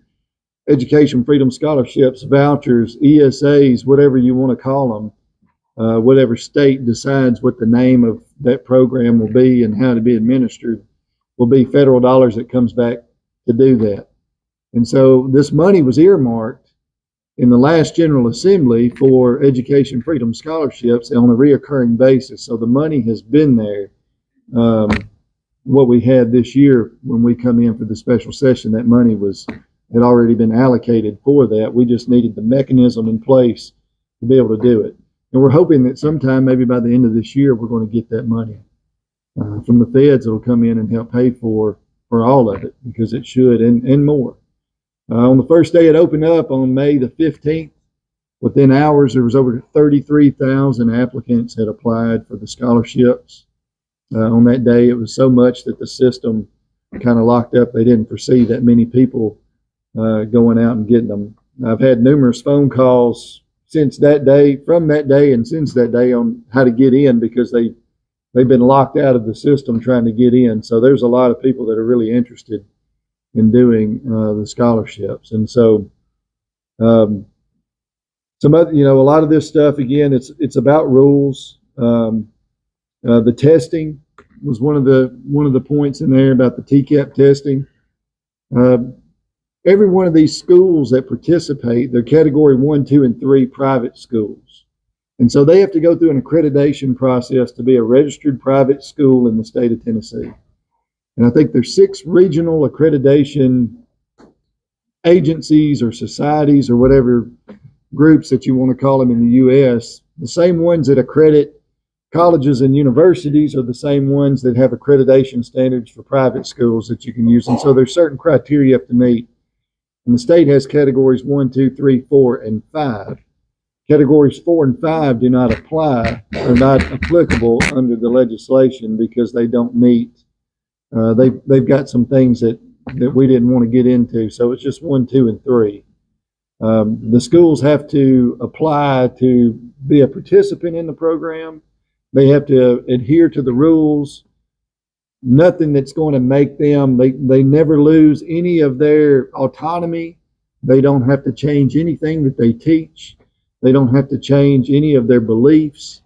education freedom scholarships, vouchers, ESAs, whatever you want to call them. Whatever state decides what the name of that program will be and how to be administered will be federal dollars that comes back to do that. And so this money was earmarked in the last General Assembly for education freedom scholarships on a reoccurring basis. So the money has been there. What we had this year when we come in for the special session, that money had already been allocated for that. We just needed the mechanism in place to be able to do it. And we're hoping that sometime, maybe by the end of this year, we're going to get that money from the feds. It'll come in and help pay for all of it, because it should, and more. On the first day it opened up on May the 15th, within hours there was over 33,000 applicants had applied for the scholarships. On that day, it was so much that the system kind of locked up. They didn't foresee that many people going out and getting them. I've had numerous phone calls since that day, from that day and since that day, on how to get in, because they've been locked out of the system trying to get in. So there's a lot of people that are really interested in doing the scholarships. And so some other, a lot of this stuff, again, it's about rules. The testing was one of the points in there about the TCAP testing. Every one of these schools that participate, they're category 1, 2, and 3 private schools. And so they have to go through an accreditation process to be a registered private school in the state of Tennessee. And I think there's 6 regional accreditation agencies or societies or whatever groups that you want to call them in the U.S. The same ones that accredit colleges and universities are the same ones that have accreditation standards for private schools that you can use. And so there's certain criteria you have to meet. And the state has categories 1, 2, 3, 4, and 5. Categories 4 and 5 do not apply, are not applicable under the legislation, because they don't meet. They've got some things that we didn't want to get into. So it's just 1, 2, and 3. The schools have to apply to be a participant in the program. They have to adhere to the rules. Nothing that's going to make them, they never lose any of their autonomy. They don't have to change anything that they teach. They don't have to change any of their beliefs.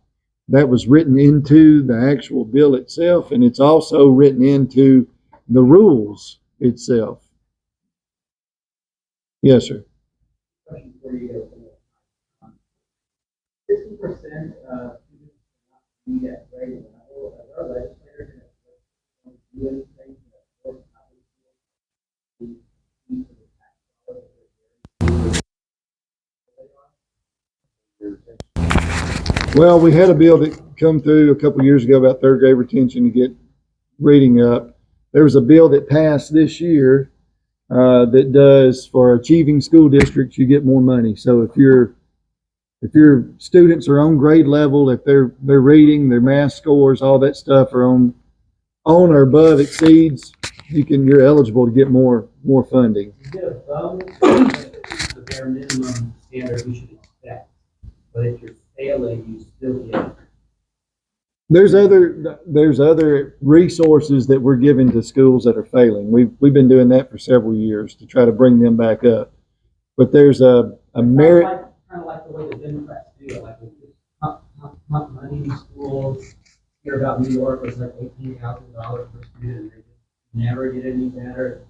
That was written into the actual bill itself, and it's also written into the rules itself. Yes, sir. Question for you. 60% of students not be at grade level. Are our legislators going to do anything to force public schools to use the tax dollars? Well, we had a bill that come through a couple years ago about third grade retention to get reading up. There was a bill that passed this year that does, for achieving school districts, you get more money. So if your students are on grade level, if their reading, their math scores, all that stuff are on or above exceeds, you're eligible to get more funding. You get a bonus, it's the bare minimum standard we should expect. But if you're failing, you still get. There's other resources that we're giving to schools that are failing. We've been doing that for several years to try to bring them back up. But there's a merit. Kind of like the way the Democrats do it, like we just pump money in schools. Hear about New York, it's like $18,000 per student, and they just never get any better.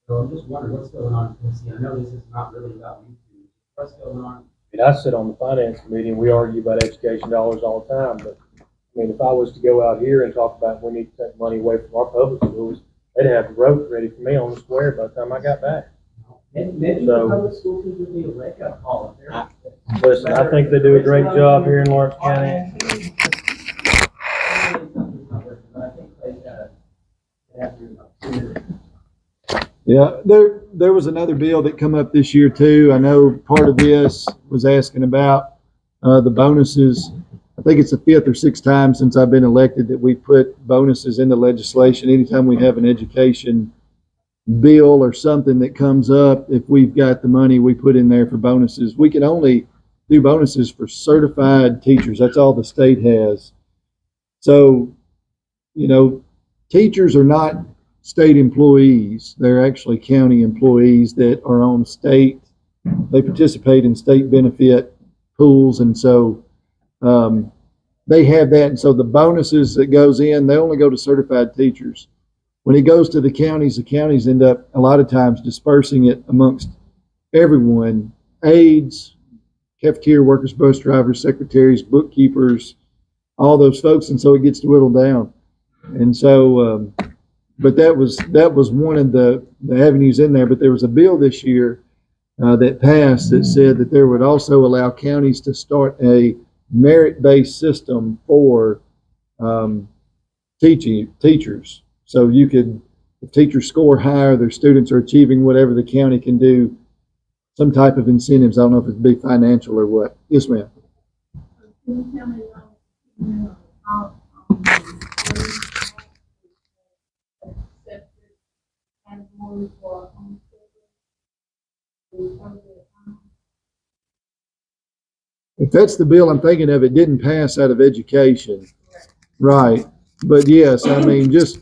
So I'm just wondering what's going on in Tennessee. I know this is not really about YouTube. What's going on? I sit on the finance committee and we argue about education dollars all the time, but I mean, if I was to go out here and talk about we need to take money away from our public schools, they'd have the road ready for me on the square by the time I got back. Maybe the public school would be a wake-up call. Listen, I think they do a great job here in Lawrence County. Yeah, there was another bill that come up this year too. I know part of this was asking about the bonuses. I think it's the 5th or 6th time since I've been elected that we put bonuses into legislation. Anytime we have an education bill or something that comes up, if we've got the money, we put in there for bonuses. We can only do bonuses for certified teachers. That's all the state has. So, you know, teachers are not state employees. They're actually county employees that are on state. They participate in state benefit pools, and so they have that. And so the bonuses that goes in, they only go to certified teachers. When it goes to the counties end up a lot of times dispersing it amongst everyone: aides, cafeteria workers, bus drivers, secretaries, bookkeepers, all those folks, and so it gets whittled down. And so, but that was one of the avenues in there. But there was a bill this year that passed that said that there would also allow counties to start a merit-based system for teachers. So you could, if teachers score higher, their students are achieving whatever, the county can do some type of incentives. I don't know if it'd be financial or what. Yes, ma'am. Can you tell me how accepted category for homeschooling? If that's the bill I'm thinking of, it didn't pass out of education. Right. But yes, I mean, just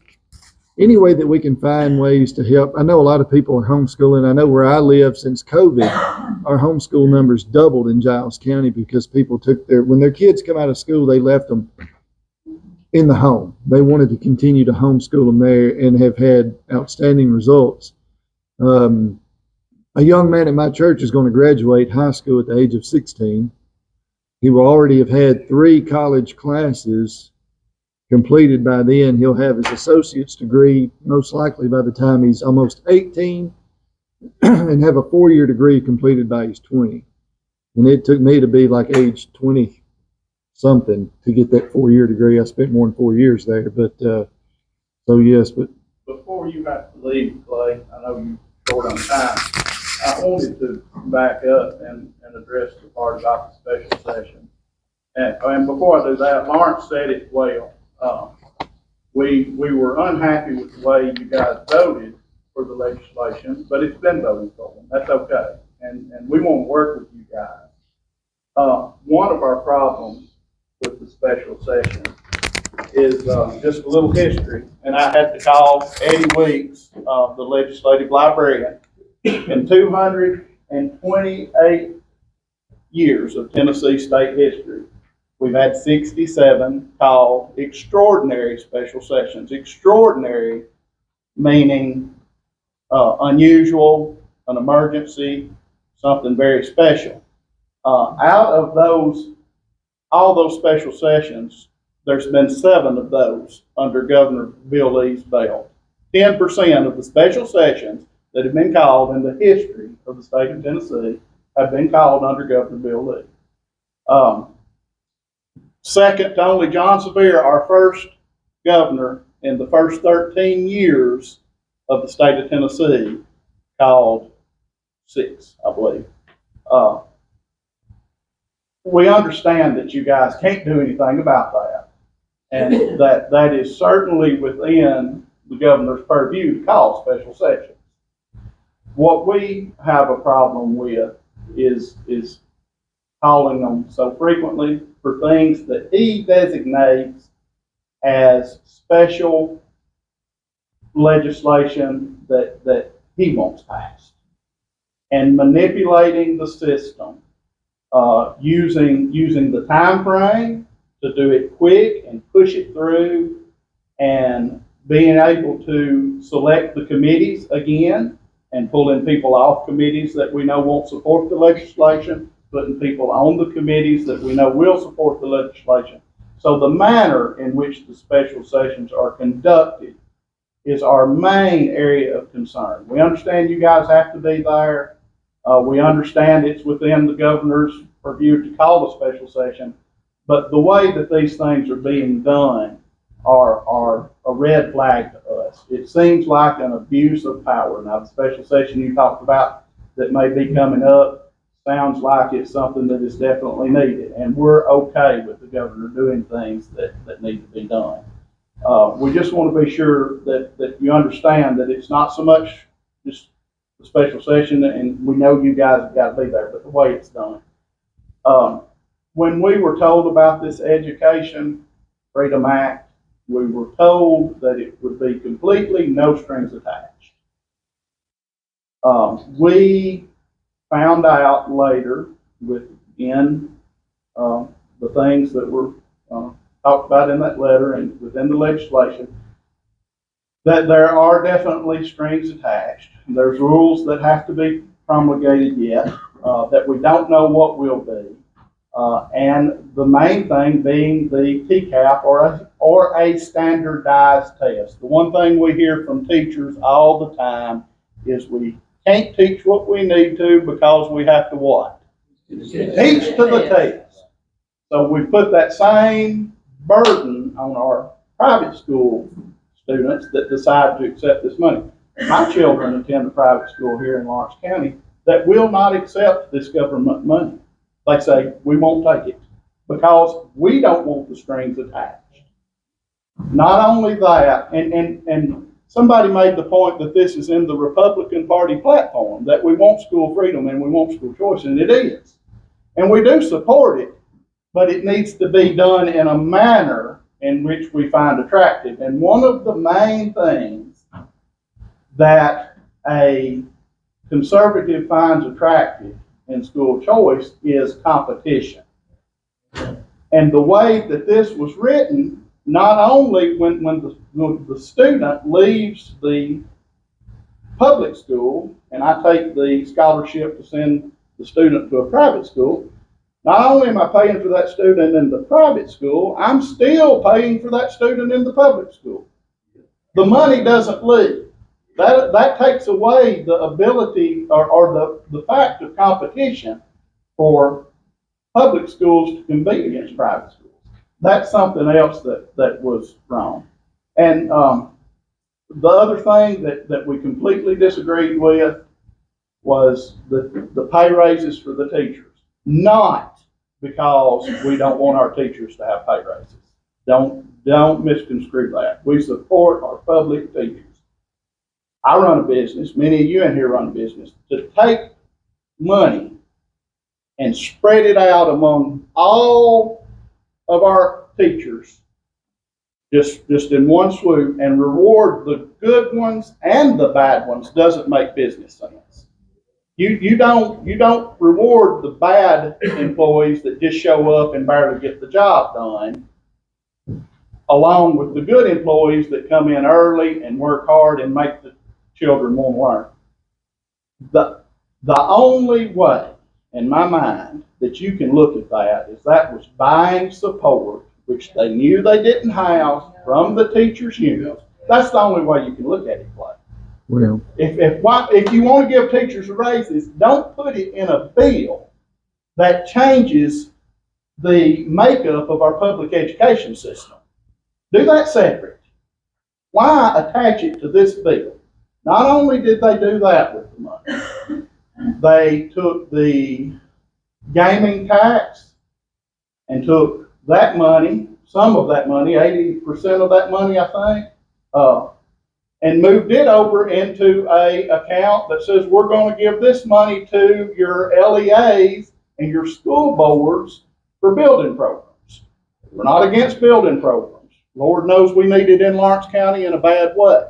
any way that we can find ways to help. I know a lot of people are homeschooling. I know where I live, since COVID, our homeschool numbers doubled in Giles County because people when their kids come out of school, they left them in the home. They wanted to continue to homeschool them there and have had outstanding results. A young man at my church is going to graduate high school at the age of 16. He will already have had 3 college classes completed by then. He'll have his associate's degree most likely by the time he's almost 18 and have a 4-year degree completed by he's 20. And it took me to be like age 20 something to get that 4-year degree. I spent more than 4 years there, but so yes. But before you have to leave, Clay, I know you're short on time. I wanted to back up and address the part about the special session. And before I do that, Lawrence said it well. We were unhappy with the way you guys voted for the legislation, but it's been voted for. That's okay. And we want to work with you guys. One of our problems with the special session is just a little history. And I had to call Eddie Weeks, the legislative librarian. In 228 years of Tennessee state history, we've had 67 called extraordinary special sessions. Extraordinary meaning unusual, an emergency, something very special. Out of all those special sessions, there's been 7 of those under Governor Bill Lee's belt. 10% of the special sessions that have been called in the history of the state of Tennessee have been called under Governor Bill Lee. Second to only John Sevier, our first governor in the first 13 years of the state of Tennessee, called 6, I believe. We understand that you guys can't do anything about that, and that is certainly within the governor's purview to call special sessions. What we have a problem with is calling them so frequently for things that he designates as special legislation that he wants passed, and manipulating the system, using the time frame to do it quick and push it through, and being able to select the committees again and pulling people off committees that we know won't support the legislation, putting people on the committees that we know will support the legislation. So the manner in which the special sessions are conducted is our main area of concern. We understand you guys have to be there. We understand it's within the governor's purview to call a special session, but the way that these things are being done are a red flag to us. It seems like an abuse of power. Now, the special session you talked about that may be coming up sounds like it's something that is definitely needed, and we're okay with the governor doing things that need to be done. We just want to be sure that you understand that it's not so much just the special session, and we know you guys have got to be there, but the way it's done. When we were told about this Education Freedom Act, we were told that it would be completely no strings attached. We found out later within the things that were talked about in that letter and within the legislation that there are definitely strings attached. There's rules that have to be promulgated yet that we don't know what will be. And the main thing being the TCAP or a standardized test. The one thing we hear from teachers all the time is we can't teach what we need to because we have to what? Teach to the test. So we put that same burden on our private school students that decide to accept this money. My children attend a private school here in Lawrence County that will not accept this government money. They say, we won't take it because we don't want the strings attached. Not only that, and somebody made the point that this is in the Republican Party platform, that we want school freedom and we want school choice, and it is. And we do support it, but it needs to be done in a manner in which we find attractive. And one of the main things that a conservative finds attractive in school choice is competition. And the way that this was written, not only when the student leaves the public school, and I take the scholarship to send the student to a private school, not only am I paying for that student in the private school, I'm still paying for that student in the public school. The money doesn't leave. That takes away the ability or the fact of competition for public schools to compete against private schools. That's something else that was wrong. And the other thing that we completely disagreed with was the pay raises for the teachers. Not because we don't want our teachers to have pay raises. Don't misconstrue that. We support our public teachers. I run a business, many of you in here run a business, to take money and spread it out among all of our teachers just in one swoop and reward the good ones and the bad ones doesn't make business sense. You don't reward the bad employees that just show up and barely get the job done, along with the good employees that come in early and work hard and make the children want to learn. The only way, in my mind, that you can look at that is that was buying support, which they knew they didn't have from the teachers' unions. That's the only way you can look at it, Clay. Well, If you want to give teachers raises, don't put it in a bill that changes the makeup of our public education system. Do that separate. Why attach it to this bill? Not only did they do that with the money, they took the gaming tax and took that money, some of that money, 80% of that money, I think, and moved it over into a account that says we're going to give this money to your LEAs and your school boards for building programs. We're not against building programs. Lord knows we need it in Lawrence County in a bad way.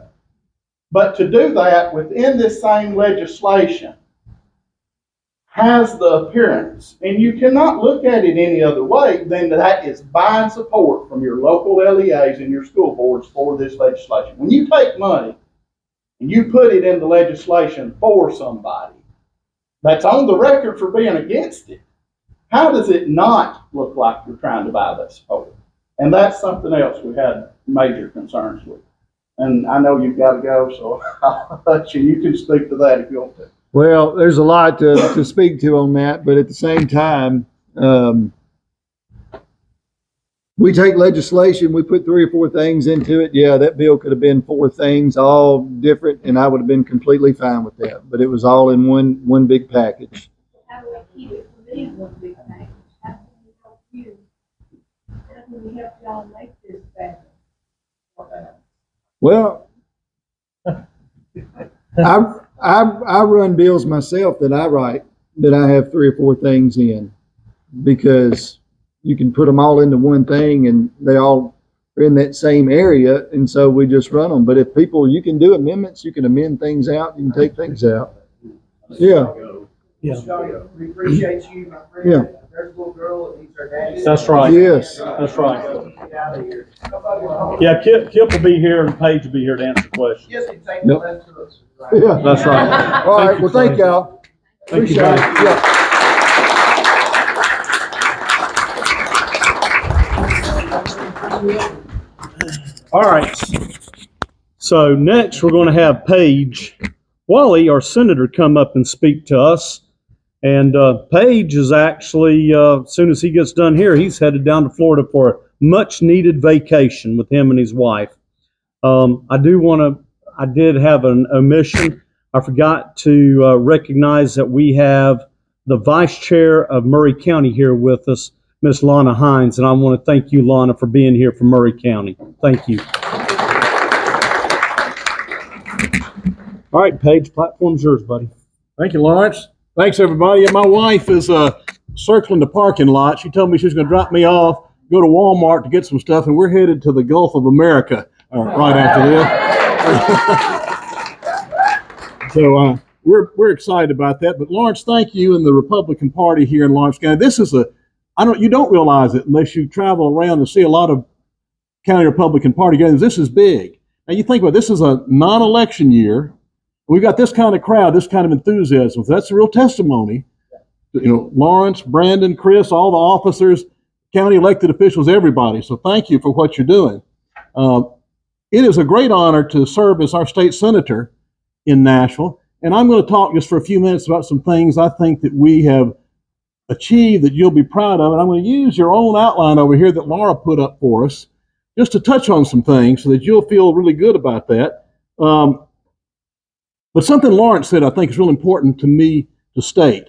But to do that within this same legislation has the appearance, and you cannot look at it any other way than that is buying support from your local LEAs and your school boards for this legislation. When you take money and you put it in the legislation for somebody that's on the record for being against it, how does it not look like you're trying to buy that support? And that's something else we had major concerns with. And I know you've got to go, so I'll let you. You can speak to that if you want to. well, there's a lot to speak to on that, but at the same time, We take legislation, we put 3 or 4 things into it. Yeah, that bill could have been 4 things, all different, and I would have been completely fine with that. But it was all in one big package. How do we keep it from being one big thing? How can we help you? How can we help y'all make this better? Well, I run bills myself that I write that I have 3 or 4 things in, because you can put them all into one thing and they all are in that same area, and so we just run them. But if people, you can do amendments, you can amend things out, you can take things out. Yeah. We appreciate you, my friend. Yeah. There's a little girl that needs her daddy. That's right. Yes. That's right. Get out of here. Yeah, Kip will be here and Paige will be here to answer questions. Just to take the left to us. Yeah. That's right. All right. Well, thank y'all. Thank you, Appreciate it. buddy. Yeah. All right. So next we're going to have Paige Walley, our senator, come up and speak to us. And Paige is actually, as soon as he gets done here, he's headed down to Florida for a much needed vacation with him and his wife. I did have an omission. I forgot to recognize that we have the vice chair of Murray County here with us, Miss Lana Hines, and I want to thank you, Lana, for being here for Murray County. Thank you. All right, Paige, platform's yours, buddy. Thank you, Lawrence. Thanks, everybody. And my wife is circling the parking lot. She told me she was going to drop me off, go to Walmart to get some stuff, and we're headed to the Gulf of America right after this. So we're excited about that. But Lawrence, thank you and the Republican Party here in Lawrence County. This is you don't realize it unless you travel around and see a lot of county Republican Party gatherings. This is big. Now you think about it, this is a non-election year. We've got this kind of crowd, this kind of enthusiasm. So that's a real testimony. You know, Lawrence, Brandon, Chris, all the officers, county elected officials, everybody. So thank you for what you're doing. It is a great honor to serve as our state senator in Nashville. And I'm going to talk just for a few minutes about some things I think that we have achieved that you'll be proud of. And I'm going to use your own outline over here that Laura put up for us just to touch on some things so that you'll feel really good about that. But something Lawrence said I think is real important to me to state.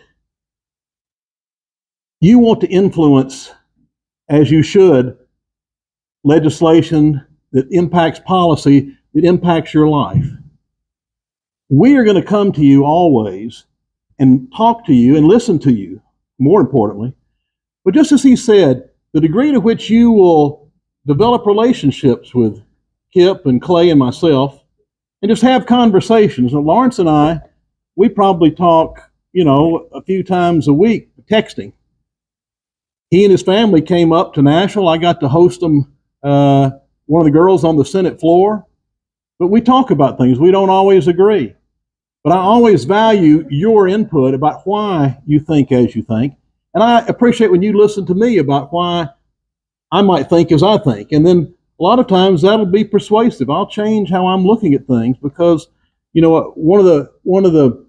You want to influence, as you should, legislation that impacts policy, that impacts your life. We are going to come to you always and talk to you and listen to you, more importantly. But just as he said, the degree to which you will develop relationships with Kip and Clay and myself, and just have conversations. And Lawrence and I, we probably talk, a few times a week, texting. He and his family came up to Nashville. I got to host them, one of the girls on the Senate floor. But we talk about things. We don't always agree. But I always value your input about why you think as you think. And I appreciate when you listen to me about why I might think as I think. And then a lot of times that'll be persuasive. I'll change how I'm looking at things because, one of the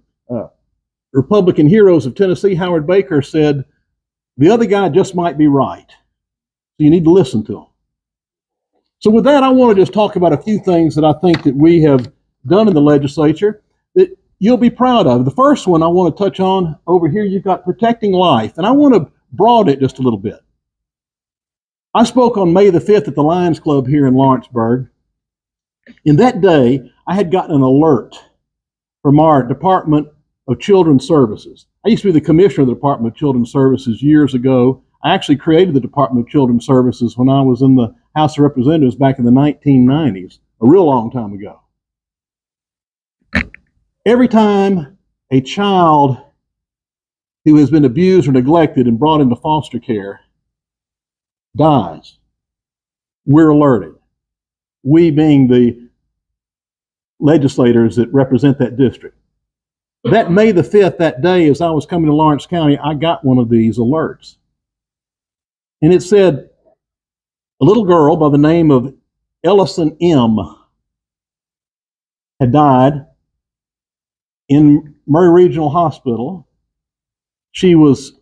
Republican heroes of Tennessee, Howard Baker, said, the other guy just might be right. So you need to listen to him. So with that, I want to just talk about a few things that I think that we have done in the legislature that you'll be proud of. The first one I want to touch on over here, you've got protecting life. And I want to broaden it just a little bit. I spoke on May the 5th at the Lions Club here in Lawrenceburg. In that day, I had gotten an alert from our Department of Children's Services. I used to be the commissioner of the Department of Children's Services years ago. I actually created the Department of Children's Services when I was in the House of Representatives back in the 1990s, a real long time ago. Every time a child who has been abused or neglected and brought into foster care dies, we're alerted. We being the legislators that represent that district. That May the 5th, that day, as I was coming to Lawrence County, I got one of these alerts. And it said, a little girl by the name of Ellison M. had died in Murray Regional Hospital. She was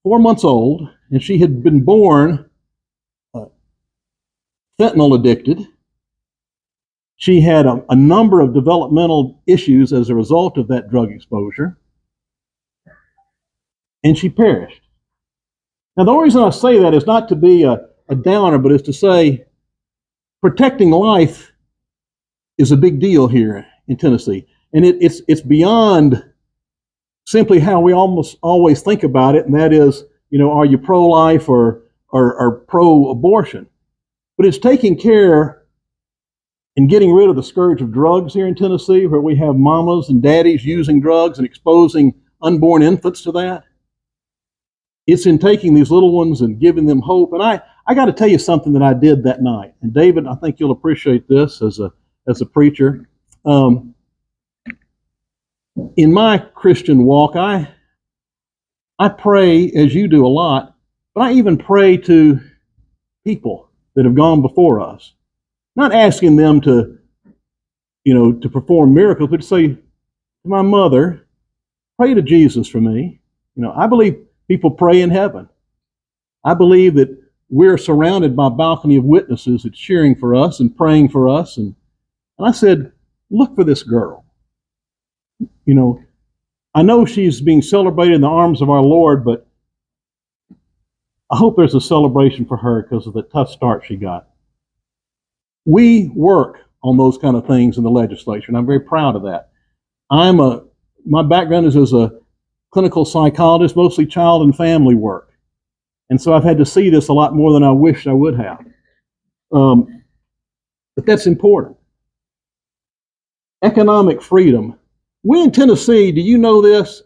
4 months old, and she had been born fentanyl addicted. She had a number of developmental issues as a result of that drug exposure, and she perished. Now, the only reason I say that is not to be a downer, but is to say protecting life is a big deal here in Tennessee. And it's beyond simply how we almost always think about it, and that is, are you pro-life or pro-abortion? But it's taking care and getting rid of the scourge of drugs here in Tennessee, where we have mamas and daddies using drugs and exposing unborn infants to that. It's in taking these little ones and giving them hope. And I got to tell you something that I did that night. And David, I think you'll appreciate this as a preacher. In my Christian walk, I pray, as you do a lot, but I even pray to people that have gone before us. Not asking them to perform miracles, but to say to my mother, pray to Jesus for me. I believe people pray in heaven. I believe that we're surrounded by a balcony of witnesses that's cheering for us and praying for us. And I said, look for this girl. I know she's being celebrated in the arms of our Lord, but I hope there's a celebration for her because of the tough start she got. We work on those kind of things in the legislature, and I'm very proud of that. My background is as a clinical psychologist, mostly child and family work. And so I've had to see this a lot more than I wished I would have. But that's important. Economic freedom. We in Tennessee, do you know this?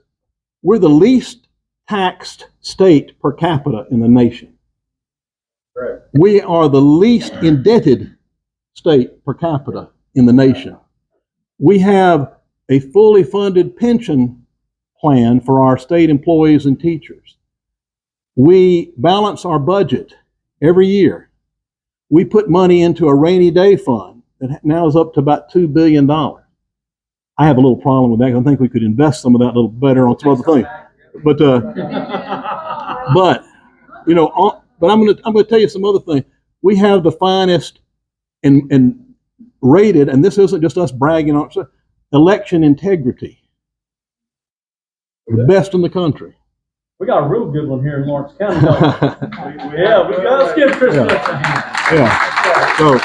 We're the least taxed state per capita in the nation. Right. We are the least indebted state per capita in the nation. We have a fully funded pension plan for our state employees and teachers. We balance our budget every year. We put money into a rainy day fund that now is up to about $2 billion. I have a little problem with that. I think we could invest some of that a little better on some other things. But I'm going to tell you some other things. We have the finest and rated, and this isn't just us bragging on it, election integrity. The best in the country. We got a real good one here in Lawrence County. Let's give Chris a hand. Yeah. So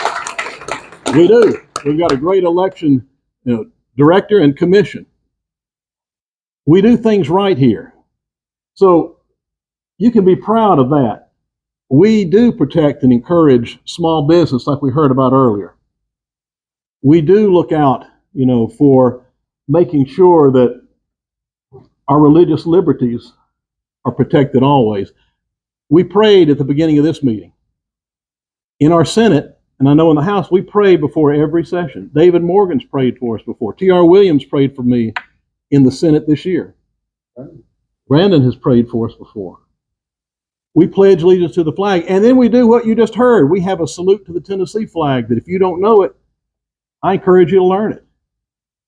we do. We've got a great election director and commission. We do things right here. So you can be proud of that. We do protect and encourage small business like we heard about earlier. We do look out, for making sure that our religious liberties are protected always. We prayed at the beginning of this meeting. In our Senate, and I know in the House, we pray before every session. David Morgan's prayed for us before. T.R. Williams prayed for me in the Senate this year. Brandon has prayed for us before. We pledge allegiance to the flag, and then we do what you just heard. We have a salute to the Tennessee flag that if you don't know it, I encourage you to learn it.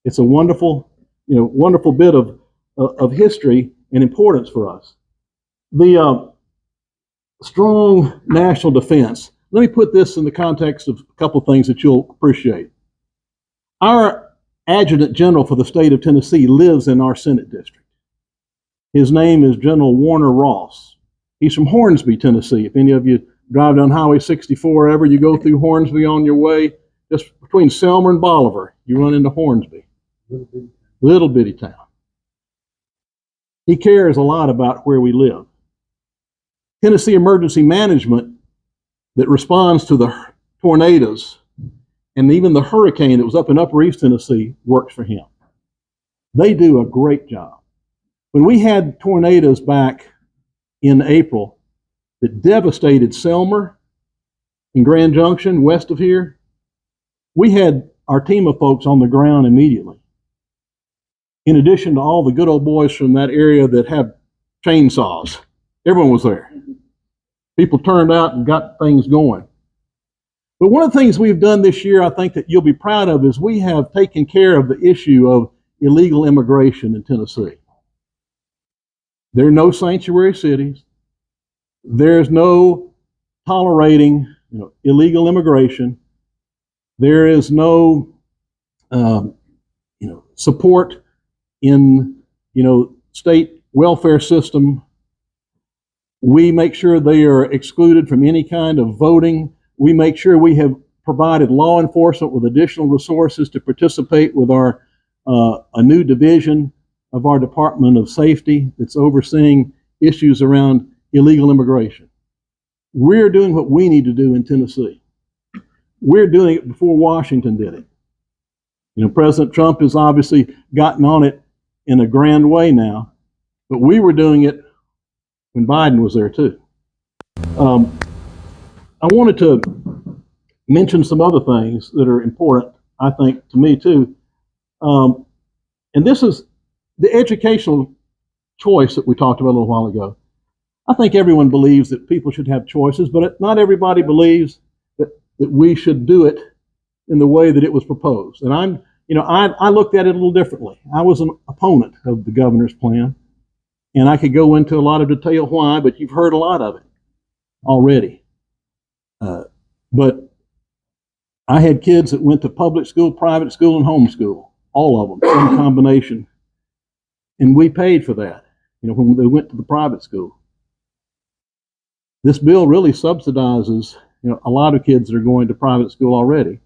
It's a wonderful, wonderful bit of history and importance for us. The strong national defense. Let me put this in the context of a couple of things that you'll appreciate. Our Adjutant General for the state of Tennessee lives in our Senate district. His name is General Warner Ross. He's from Hornsby, Tennessee. If any of you drive down Highway 64 ever, you go through Hornsby on your way, just between Selmer and Bolivar, you run into Hornsby. Little bitty town. He cares a lot about where we live. Tennessee Emergency Management that responds to the tornadoes and even the hurricane that was up in Upper East Tennessee works for him. They do a great job. When we had tornadoes back in April that devastated Selmer and Grand Junction west of here, we had our team of folks on the ground immediately. In addition to all the good old boys from that area that have chainsaws, everyone was there. People turned out and got things going. But one of the things we've done this year, I think that you'll be proud of, is we have taken care of the issue of illegal immigration in Tennessee. There are no sanctuary cities. There's no tolerating, illegal immigration. There is no, support in, state welfare system. We make sure they are excluded from any kind of voting. We make sure we have provided law enforcement with additional resources to participate with our a new division of our Department of Safety that's overseeing issues around illegal immigration. We're doing what we need to do in Tennessee. We're doing it before Washington did it. President Trump has obviously gotten on it in a grand way now, but we were doing it when Biden was there too. I wanted to mention some other things that are important, I think, to me too. And this is the educational choice that we talked about a little while ago. I think everyone believes that people should have choices, but not everybody believes that we should do it in the way that it was proposed. And I looked at it a little differently. I was an opponent of the governor's plan, and I could go into a lot of detail why, but you've heard a lot of it already. But I had kids that went to public school, private school, and homeschool, all of them, some combination. And we paid for that, when they went to the private school. This bill really subsidizes, a lot of kids that are going to private school already.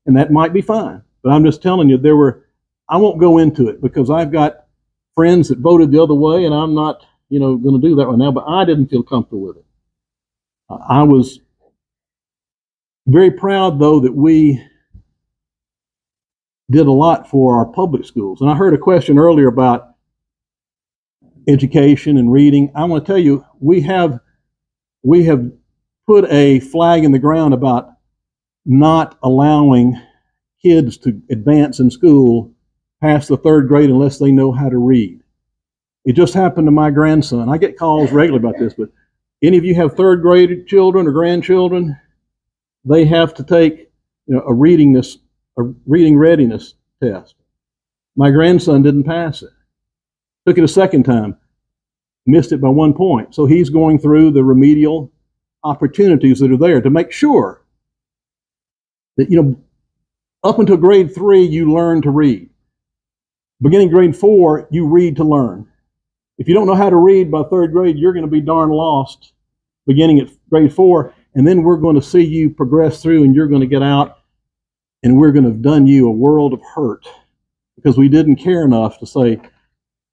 And that might be fine. But I'm just telling you, I won't go into it because I've got friends that voted the other way, and I'm not, going to do that right now, but I didn't feel comfortable with it. I was very proud, though, that we did a lot for our public schools. And I heard a question earlier about education and reading. I want to tell you, we have put a flag in the ground about not allowing kids to advance in school past the 3rd grade unless they know how to read. It just happened to my grandson. I get calls regularly about this, but any of you have 3rd grade children or grandchildren, they have to take a reading readiness test. My grandson didn't pass it. Took it a second time, missed it by 1 point. So he's going through the remedial opportunities that are there to make sure that, up until grade 3, you learn to read. Beginning grade 4, you read to learn. If you don't know how to read by 3rd grade, you're going to be darn lost beginning at grade 4, and then we're going to see you progress through, and you're going to get out, and we're going to have done you a world of hurt because we didn't care enough to say,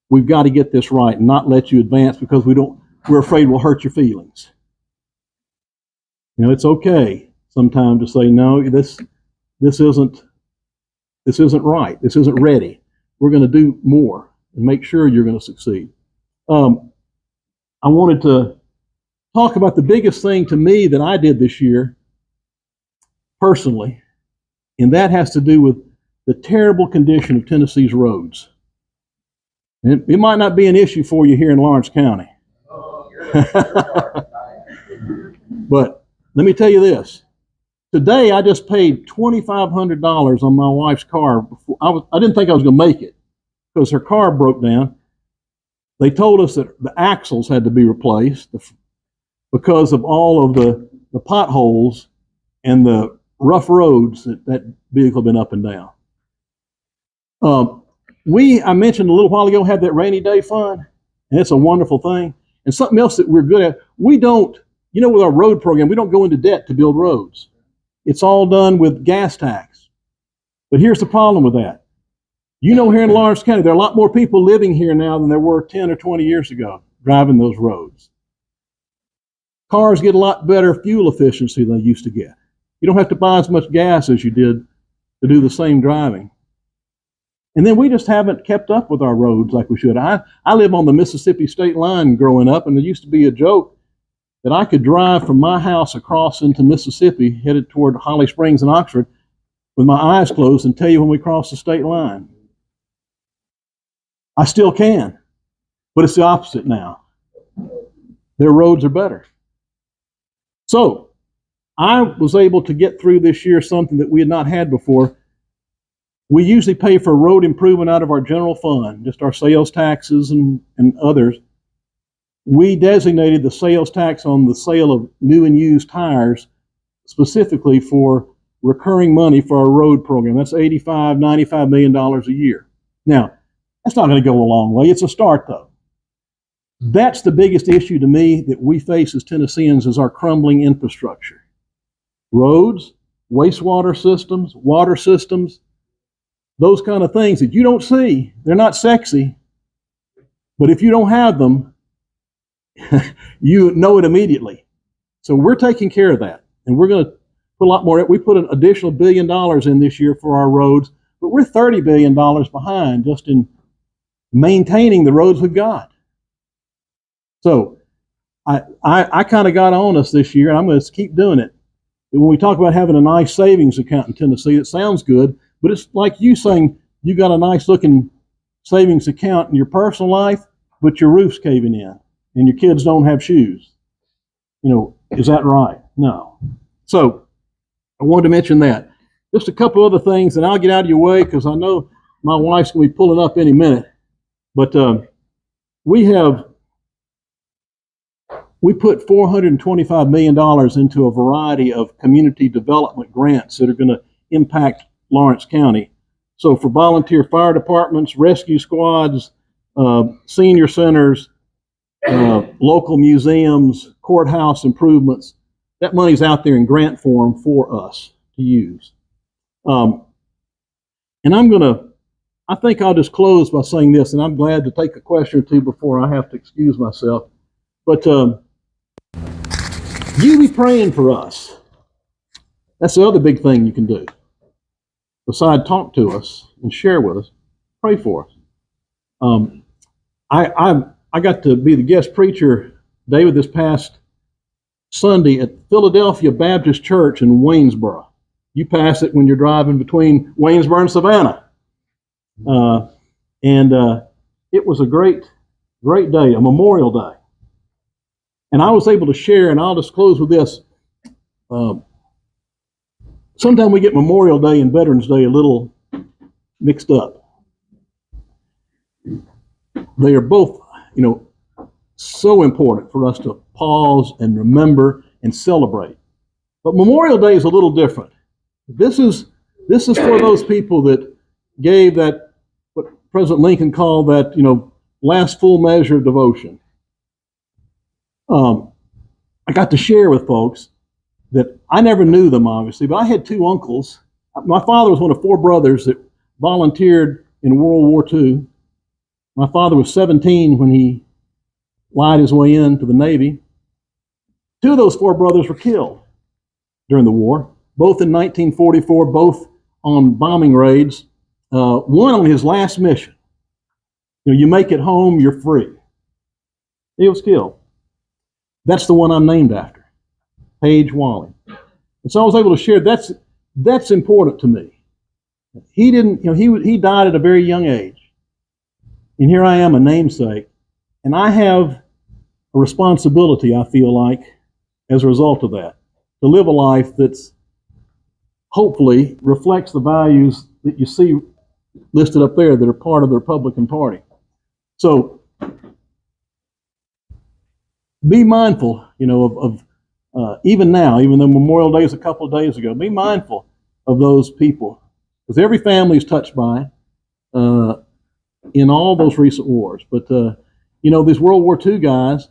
we've got to get this right and not let you advance because we're afraid we'll hurt your feelings. It's okay sometimes to say, no, this isn't right. This isn't ready. We're going to do more and make sure you're going to succeed. I wanted to talk about the biggest thing to me that I did this year personally, and that has to do with the terrible condition of Tennessee's roads. And it might not be an issue for you here in Lawrence County. But let me tell you this. Today, I just paid $2,500 on my wife's car. I didn't think I was going to make it because her car broke down. They told us that the axles had to be replaced because of all of the potholes and the rough roads that vehicle had been up and down. I mentioned a little while ago, had that rainy day fund, and it's a wonderful thing. And something else that we're good at, we don't, with our road program, we don't go into debt to build roads. It's all done with gas tax. But here's the problem with that. Here in Lawrence County, there are a lot more people living here now than there were 10 or 20 years ago driving those roads. Cars get a lot better fuel efficiency than they used to get. You don't have to buy as much gas as you did to do the same driving. And then we just haven't kept up with our roads like we should. I live on the Mississippi state line growing up, and there used to be a joke that I could drive from my house across into Mississippi, headed toward Holly Springs and Oxford, with my eyes closed and tell you when we cross the state line. I still can, but it's the opposite now. Their roads are better. So I was able to get through this year something that we had not had before. We usually pay for road improvement out of our general fund, just our sales taxes and others. we designated the sales tax on the sale of new and used tires specifically for recurring money for our road program. That's $85, $95 million a year. Now, that's not going to go a long way. It's a start, though. That's the biggest issue to me that we face as Tennesseans is our crumbling infrastructure. Roads, wastewater systems, water systems, those kind of things that you don't see. They're not sexy, but if you don't have them, you know it immediately. So we're taking care of that, and we're going to put a lot more. We put an additional $1 billion in this year for our roads, but we're $30 billion behind just in maintaining the roads we've got. So I kind of got on us this year, and I'm going to keep doing it. When we talk about having a nice savings account in Tennessee, it sounds good, but it's like you saying you got a nice looking savings account in your personal life, but your roof's caving in and your kids don't have shoes. You know, is that right? No. So I wanted to mention that. Just a couple other things, and I'll get out of your way because I know my wife's going to be pulling up any minute. But we put $425 million into a variety of community development grants that are going to impact Lawrence County. So for volunteer fire departments, rescue squads, senior centers, local museums, courthouse improvements, that money's out there in grant form for us to use. And I think I'll just close by saying this, and I'm glad to take a question or two before I have to excuse myself. But you be praying for us. That's the other big thing you can do. Besides talk to us and share with us, pray for us. I got to be the guest preacher, David, this past Sunday at Philadelphia Baptist Church in Waynesboro. You pass it when you're driving between Waynesboro and Savannah. It was a great day, a Memorial Day. And I was able to share, and I'll just close with this. Sometimes we get Memorial Day and Veterans Day a little mixed up. They are both, so important for us to pause and remember and celebrate. But Memorial Day is a little different. This is for those people that gave that, what President Lincoln called that, last full measure of devotion. I got to share with folks that I never knew them, obviously, but I had two uncles. My father was one of four brothers that volunteered in World War II. My father was 17 when he lied his way into the Navy. Two of those four brothers were killed during the war, both in 1944, both on bombing raids, one on his last mission. You make it home, you're free. He was killed. That's the one I'm named after, Page Walley. And so I was able to share that's important to me. He didn't, he died at a very young age. And here I am, a namesake. And I have a responsibility, I feel like, as a result of that, to live a life that's hopefully reflects the values that you see listed up there that are part of the Republican Party. So be mindful, of even now, even though Memorial Day is a couple of days ago, be mindful of those people, because every family is touched by it in all those recent wars. But these World War II guys,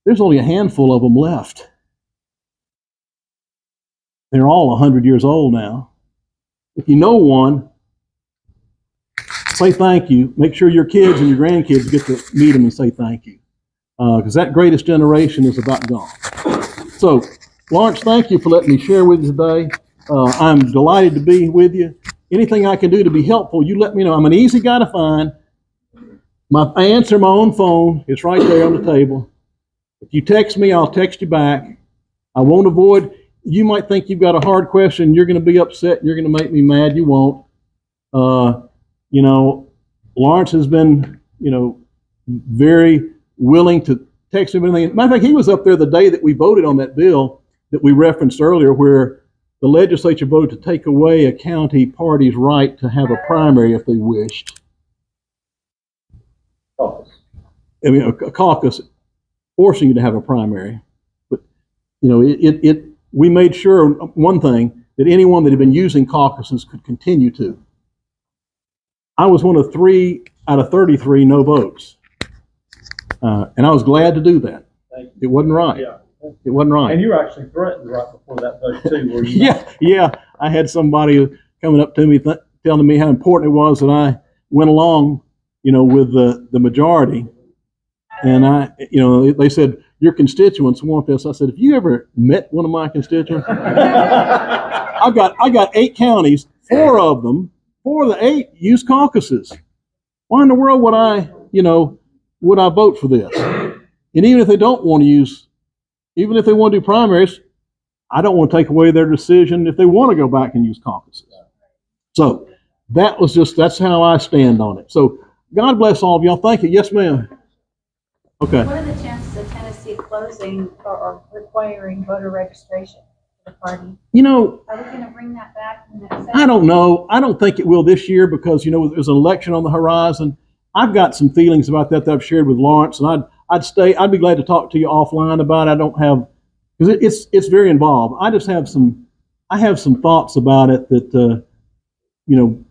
there's only a handful of them left. They're all 100 years old now. If you know one, say thank you. Make sure your kids and your grandkids get to meet them and say thank you, because that greatest generation is about gone. So, Lawrence, thank you for letting me share with you today. I'm delighted to be with you. Anything I can do to be helpful, you let me know. I'm an easy guy to find. I answer my own phone. It's right there on the table. If you text me, I'll text you back. I won't avoid. You might think you've got a hard question. You're going to be upset. You're going to make me mad. You won't. Lawrence has been, very willing to text him anything. Matter of fact, he was up there the day that we voted on that bill that we referenced earlier, where the legislature voted to take away a county party's right to have a primary if they wished. Caucus. A caucus. forcing you to have a primary. But, you know, we made sure, one thing, that anyone that had been using caucuses could continue to. I was one of 3 out of 33 no votes. And I was glad to do that. It wasn't right. Yeah. It wasn't right. And you were actually threatened right before that vote too, were you not? Yeah. I had somebody coming up to me telling me how important it was that I went along, you know, with the majority. And they said, your constituents want this. I said, have you ever met one of my constituents? I got 8 counties, 4 of the 8 use caucuses. Why in the world would I vote for this? And even if they don't want to use, even if they want to do primaries, I don't want to take away their decision if they want to go back and use caucuses. So that's how I stand on it. So God bless all of y'all. Thank you. Yes, ma'am. Okay. What are the chances of Tennessee closing or requiring voter registration for the party? You know, are we going to bring that back in that session? I don't know. I don't think it will this year because, you know, there's an election on the horizon. I've got some feelings about that I've shared with Lawrence, and I'd be glad to talk to you offline about it. I don't have, because it's very involved. I have some thoughts about it that, you know,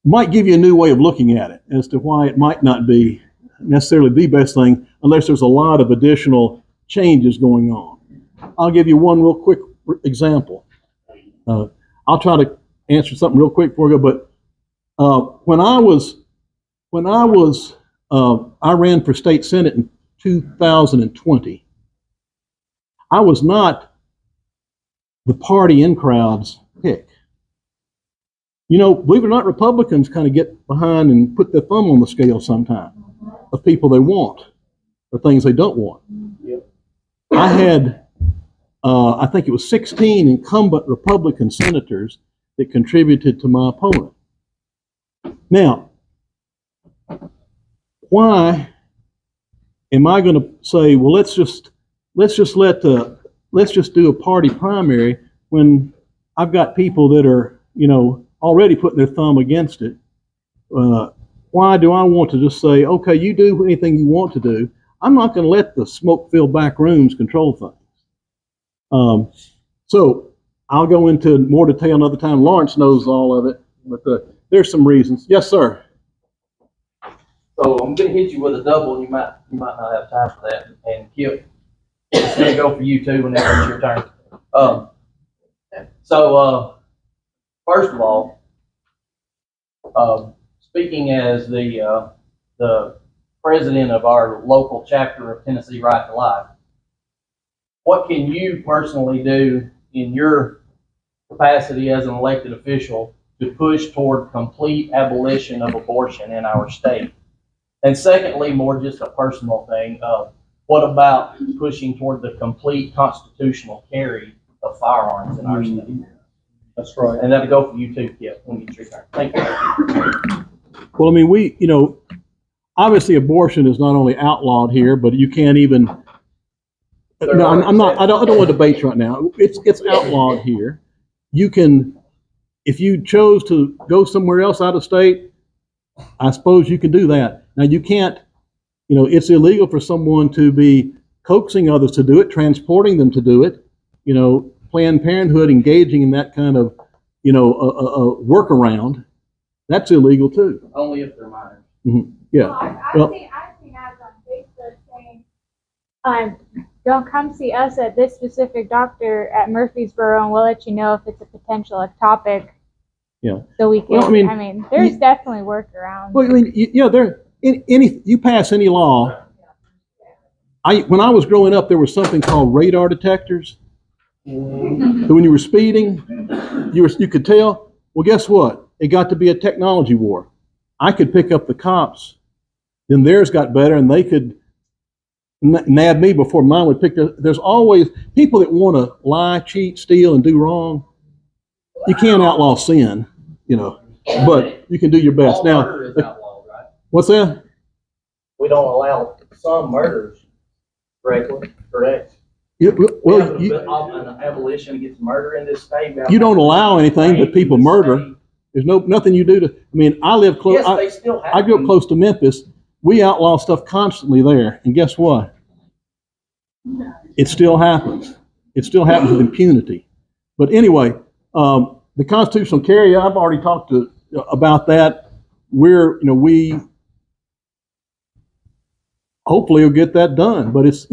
might give you a new way of looking at it as to why it might not be necessarily the best thing unless there's a lot of additional changes going on. I'll give you one real quick example. I'll try to answer something real quick for you, but I ran for state senate in 2020. I was not the party in crowd's pick. You know, believe it or not, Republicans kind of get behind and put their thumb on the scale sometimes of people they want or things they don't want. Yep. I had, I think it was 16 incumbent Republican senators that contributed to my opponent. Now, why am I going to say, well, let's just do a party primary when I've got people that are, you know, already putting their thumb against it? Why do I want to just say, okay, you do anything you want to do? I'm not going to let the smoke-filled back rooms control things. So I'll go into more detail another time. Lawrence knows all of it, but there's some reasons. Yes, sir. So I'm going to hit you with a double. You might not have time for that. And Kip, it's going to go for you too whenever it's your turn. First of all, speaking as the president of our local chapter of Tennessee Right to Life, what can you personally do in your capacity as an elected official to push toward complete abolition of abortion in our state? And secondly, more just a personal thing, what about pushing toward the complete constitutional carry of firearms in our state? That's right. And that'll go for you too, Kip, when you get your turn. Thank you. Well, I mean, obviously abortion is not only outlawed here, but you can't even, I don't want to debate right now. It's outlawed here. You can, if you chose to go somewhere else out of state, I suppose you can do that. Now you can't, it's illegal for someone to be coaxing others to do it, transporting them to do it, Planned Parenthood engaging in that kind of, a workaround. That's illegal too. Only if they're minors. Mm-hmm. Yeah. I've seen ads on Facebook saying, don't come see us at this specific doctor at Murfreesboro, and we'll let you know if it's a potential etopic. Yeah. So we can. There's definitely workarounds. Well, you pass any law. When I was growing up, there was something called radar detectors. Mm-hmm. So when you were speeding, you could tell. Well, guess what? It got to be a technology war. I could pick up the cops, then theirs got better, and they could nab me before mine would pick up. There's always people that want to lie, cheat, steal, and do wrong. You can't outlaw sin, but you can do your best. All now, murder is outlawed, right? What's that? We don't allow some murders, correctly? Correct. An abolition against murder in this state. You don't allow anything but people murder. There's nothing you do to. I live close. Yes, they still have. I grew up close to Memphis. We outlaw stuff constantly there, and guess what? It still happens. It still happens with impunity. But anyway, the constitutional carry, I've already talked about that. We hopefully will get that done. But it's,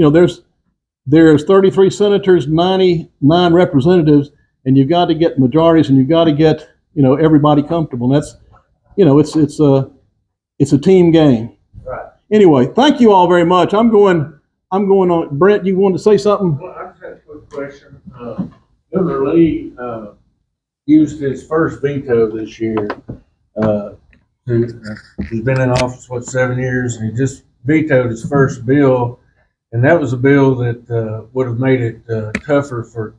there's 33 senators, 99 representatives, and you've got to get majorities, and you've got to get, everybody comfortable. And that's, it's a team game. Right. Anyway, thank you all very much. I'm going on. Brent, you wanted to say something? Well, I just had a quick question. Governor Lee used his first veto this year. He's been in office, 7 years, and he just vetoed his first bill, and that was a bill that would have made it tougher for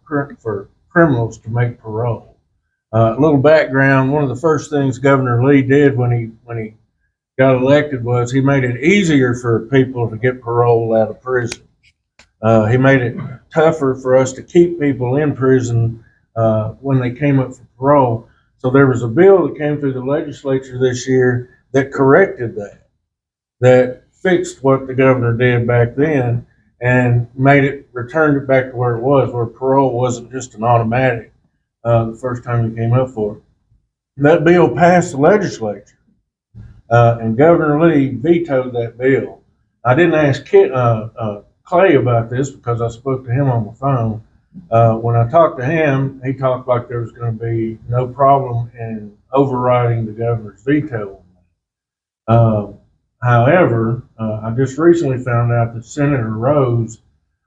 criminals to make parole. A little background: one of the first things Governor Lee did when he got elected was he made it easier for people to get parole out of prison. He made it tougher for us to keep people in prison when they came up for parole. So there was a bill that came through the legislature this year that corrected that fixed what the governor did back then and returned it back to where it was, where parole wasn't just an automatic the first time you came up for it. And that bill passed the legislature, and Governor Lee vetoed that bill. I didn't ask Clay about this because I spoke to him on the phone. When I talked to him, he talked like there was going to be no problem in overriding the governor's veto. However, I just recently found out that Senator Rose,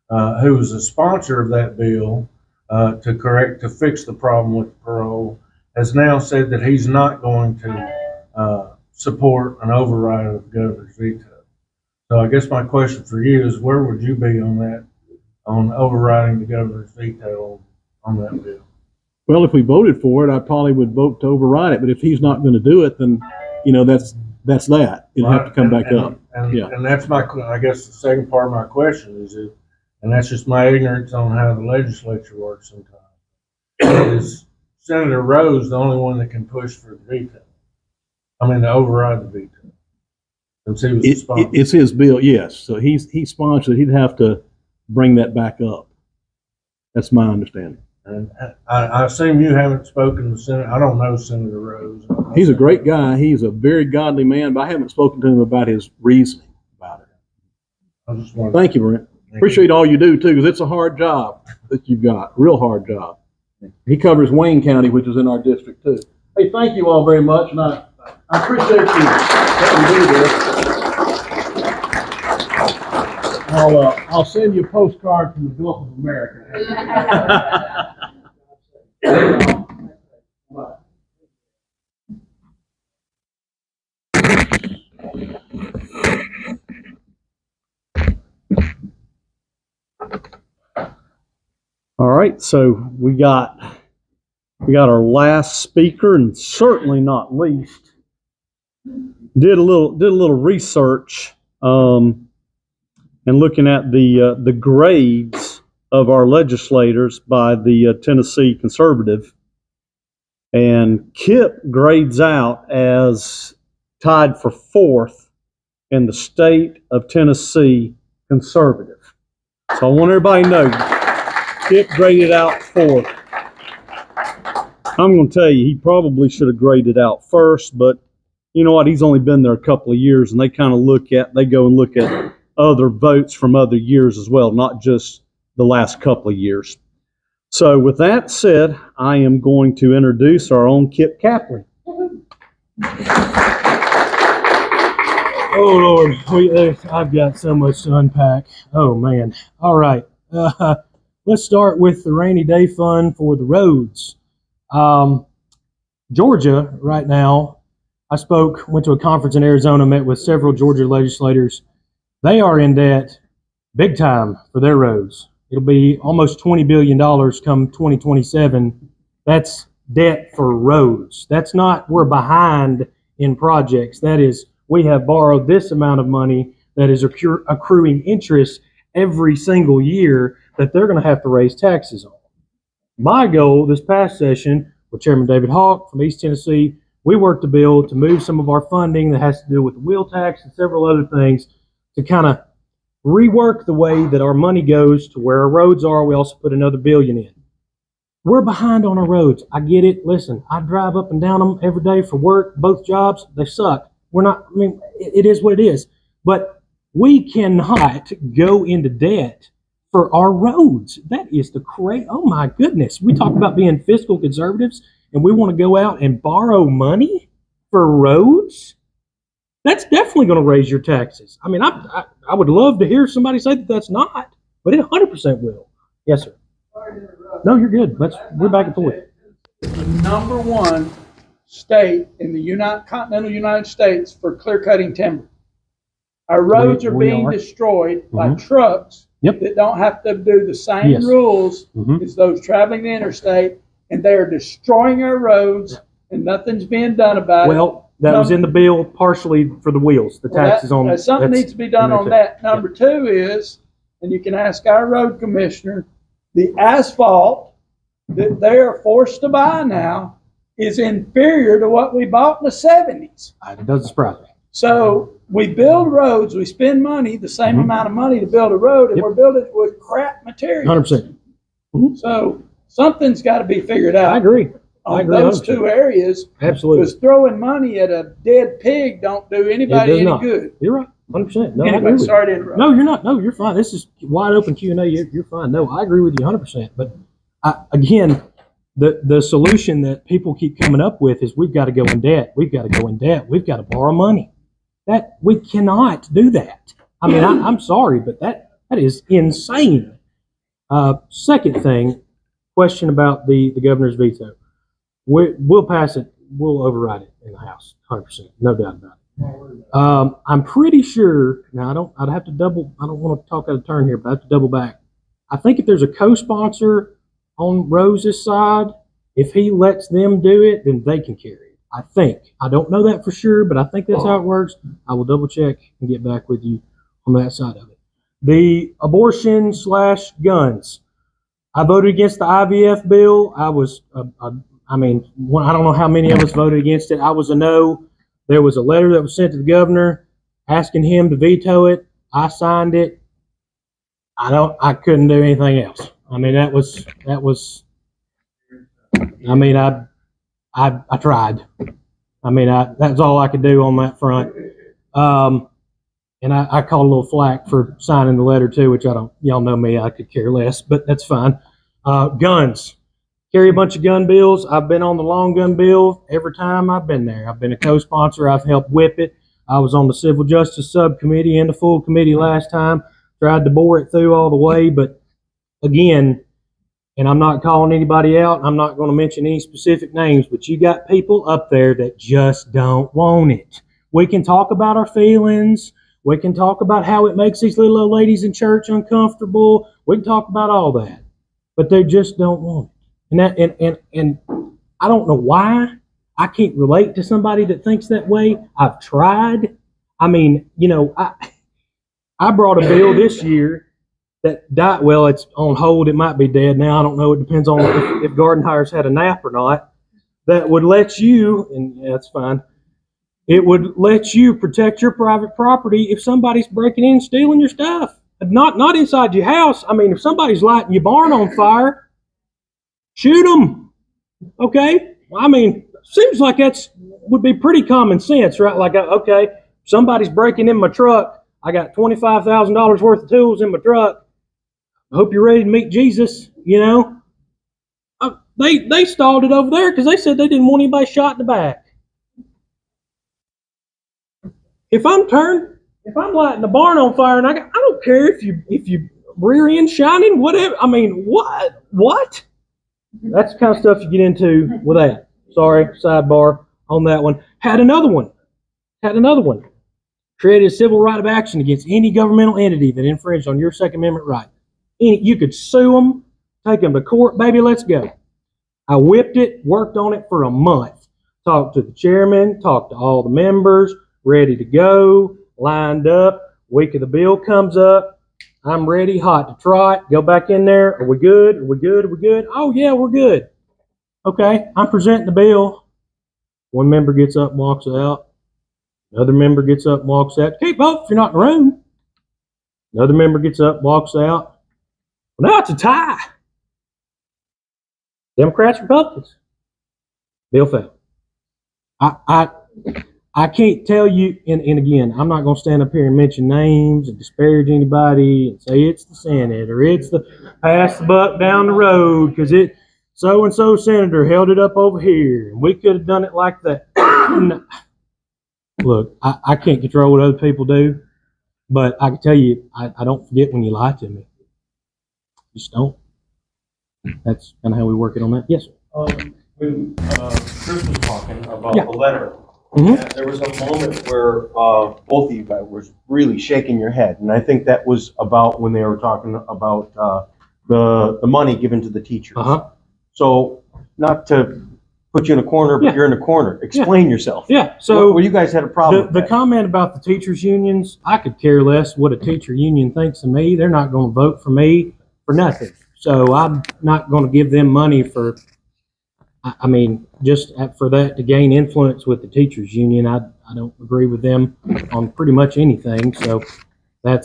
who was a sponsor of that bill to fix the problem with parole, has now said that he's not going to support an override of the governor's veto. So I guess my question for you is, where would you be on that, on overriding the governor's veto on that bill? Well, if we voted for it, I probably would vote to override it. But if he's not going to do it, then that's that. It'll have to come back up. And that's I guess the second part of my question is, and that's just my ignorance on how the legislature works sometimes. Is Senator Rose the only one that can push for the veto? I mean, to override the veto. Since he was the sponsor. It's his bill, yes. So he sponsored. He'd have to bring that back up. That's my understanding. And I assume you haven't spoken to Senator. I don't know Senator Rose. He's a great guy. He's a very godly man, but I haven't spoken to him about his reasoning about it. I just wanted Thank you, Brent. Appreciate all you do too, because it's a hard job that you've got. Real hard job. He covers Wayne County, which is in our district too. Hey, thank you all very much, and I appreciate you letting me do this. I'll send you a postcard from the Gulf of America. All right, so we got our last speaker, and certainly not least, did a little research and looking at the grades of our legislators by the Tennessee Conservative, and Kip grades out as tied for 4th in the state of Tennessee Conservative. So I want everybody to know, Kip graded out 4th. I'm going to tell you, he probably should have graded out first, but you know what? He's only been there a couple of years, and they go and look at other votes from other years as well, not just the last couple of years. So with that said, I am going to introduce our own Kip Capley. Oh, Lord, I've got so much to unpack. Oh, man. All right. Let's start with the rainy day fund for the roads. Georgia, right now, went to a conference in Arizona, met with several Georgia legislators. They are in debt big time for their roads. It'll be almost $20 billion come 2027. That's debt for roads. That's not we're behind in projects. That is, we have borrowed this amount of money that is accruing interest every single year that they're going to have to raise taxes on. My goal this past session with Chairman David Hawk from East Tennessee, we worked a bill to move some of our funding that has to do with the wheel tax and several other things to kind of rework the way that our money goes to where our roads are. We also put another $1 billion in. We're behind on our roads. I get it. Listen, I drive up and down them every day for work, both jobs. They suck. We're not, I mean, it is what it is. But we cannot go into debt for our roads. That is the crazy, oh my goodness. We talk about being fiscal conservatives and we want to go out and borrow money for roads? That's definitely going to raise your taxes. I mean, I would love to hear somebody say that that's not, but it 100% will. Yes, sir. No, you're good. We're back and forth. The number one state in the continental United States for clear cutting timber. Our roads are being destroyed by trucks that don't have to do the same rules as those traveling the interstate, and they are destroying our roads, and nothing's being done about it. Well, that was in the bill partially for the wheels, the taxes on. Something needs to be done on that. Number two is, and you can ask our road commissioner, the asphalt that they are forced to buy now is inferior to what we bought in the 70s. It doesn't surprise me. So we build roads, we spend money, the same amount of money to build a road, and we're building it with crap material. 100%. So something's got to be figured out. I agree. On those 100%. Two areas. Absolutely. Because throwing money at a dead pig don't do anybody any good. You're right. 100%. No, anyway, I agree with sorry to interrupt. No, you're not. No, you're fine. This is wide open Q&A. You're fine. No, I agree with you 100%. But again, the solution that people keep coming up with is we've got to go in debt. We've got to go in debt. We've got to borrow money. That we cannot do that. I mean, I'm sorry, but that is insane. Second thing, question about the governor's veto. We'll pass it. We'll override it in the House, 100%, no doubt about it. I'm pretty sure. Now, I don't want to talk out of turn here, but I have to double back. I think if there's a co-sponsor on Rose's side, if he lets them do it, then they can carry it. I think. I don't know that for sure, but I think that's how it works. I will double check and get back with you on that side of it. The abortion / guns. I voted against the IVF bill. I don't know how many of us voted against it. I was a no. There was a letter that was sent to the governor asking him to veto it. I signed it. I couldn't do anything else. I mean, I tried. I mean, that's all I could do on that front. And I caught a little flack for signing the letter too, which y'all know me, I could care less, but that's fine. Guns. Carry a bunch of gun bills. I've been on the long gun bill every time I've been there. I've been a co-sponsor. I've helped whip it. I was on the Civil Justice Subcommittee and the full committee last time. Tried to bore it through all the way, but again, and I'm not calling anybody out. I'm not going to mention any specific names, but you got people up there that just don't want it. We can talk about our feelings. We can talk about how it makes these little old ladies in church uncomfortable. We can talk about all that, but they just don't want it. And I don't know why. I can't relate to somebody that thinks that way. I've tried. I mean, I brought a bill this year that died. Well, it's on hold. It might be dead now. I don't know. It depends on if Garden Tire's had a nap or not. That would let you, and yeah, that's fine. It would let you protect your private property if somebody's breaking in and stealing your stuff. Not inside your house. I mean, if somebody's lighting your barn on fire, shoot them. Okay? I mean, seems like would be pretty common sense, right? Like, okay, somebody's breaking in my truck. I got $25,000 worth of tools in my truck. I hope you're ready to meet Jesus, They stalled it over there because they said they didn't want anybody shot in the back. If I'm lighting the barn on fire and I don't care if you rear end shining, whatever. I mean, what? That's the kind of stuff you get into with that. Sorry, sidebar on that one. Had another one. Created a civil right of action against any governmental entity that infringed on your Second Amendment right. You could sue them, take them to court, baby, let's go. I whipped it, worked on it for a month. Talked to the chairman, talked to all the members, ready to go, lined up. Week of the bill comes up. I'm ready, hot to trot. Go back in there. Are we good? Are we good? Are we good? Oh, yeah, we're good. Okay, I'm presenting the bill. One member gets up and walks out. Another member gets up and walks out. Can't vote if you're not in the room. Another member gets up, walks out. Well, now it's a tie. Democrats, Republicans. Bill failed. I can't tell you, and again, I'm not going to stand up here and mention names and disparage anybody and say it's the Senate or it's the pass the buck down the road because it so-and-so senator held it up over here and we could have done it like that. No. Look, I can't control what other people do, but I can tell you, I don't forget when you lie to me. Just don't. That's kind of how we work it on that. Yes, sir. When Chris was talking about Yeah. the letter, there was a moment where both of you guys were really shaking your head, and I think that was about when they were talking about the money given to the teachers. So, not to put you in a corner, but you're in a corner. Explain yourself. Yeah. So, well, you guys had a problem. The comment about the teachers' unions, I could care less what a teacher union thinks of me. They're not going to vote for me for nothing. So I'm not going to give them money for. I mean, just for that to gain influence with the teachers union, I don't agree with them on pretty much anything. So that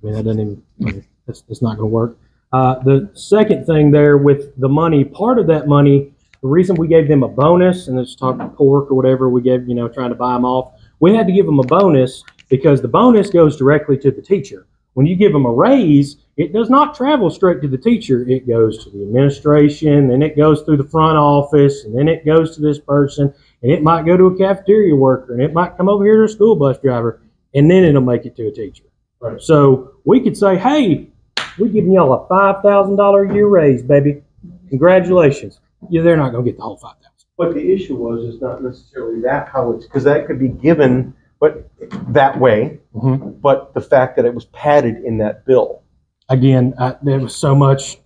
doesn't even, that's not going to work. The second thing there with the money, part of that money, the reason we gave them a bonus, and let's talk pork or whatever we gave, trying to buy them off, we had to give them a bonus because the bonus goes directly to the teacher. When you give them a raise, it does not travel straight to the teacher. It goes to the administration, then it goes through the front office, and then it goes to this person, and it might go to a cafeteria worker, and it might come over here to a school bus driver, and then it'll make it to a teacher. Right. So we could say, hey, we're giving y'all a $5,000 a year raise, baby. Congratulations. Yeah, they're not going to get the whole $5,000. But the issue is not necessarily that how it's, because that could be given, but that way, but the fact that it was padded in that bill. Again, there was so much,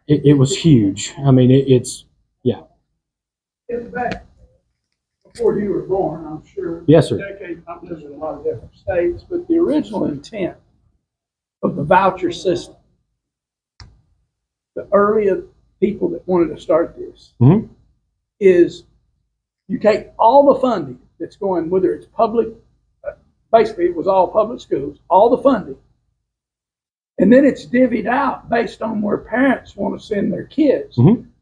it was huge. I mean, it's. In fact, before you were born, I'm sure. Yes, sir. Decades, I've lived in a lot of different states, but the original intent of the voucher system, the earlier people that wanted to start this, is you take all the funding that's going, whether it's public, basically it was all public schools, all the funding, and then it's divvied out based on where parents want to send their kids.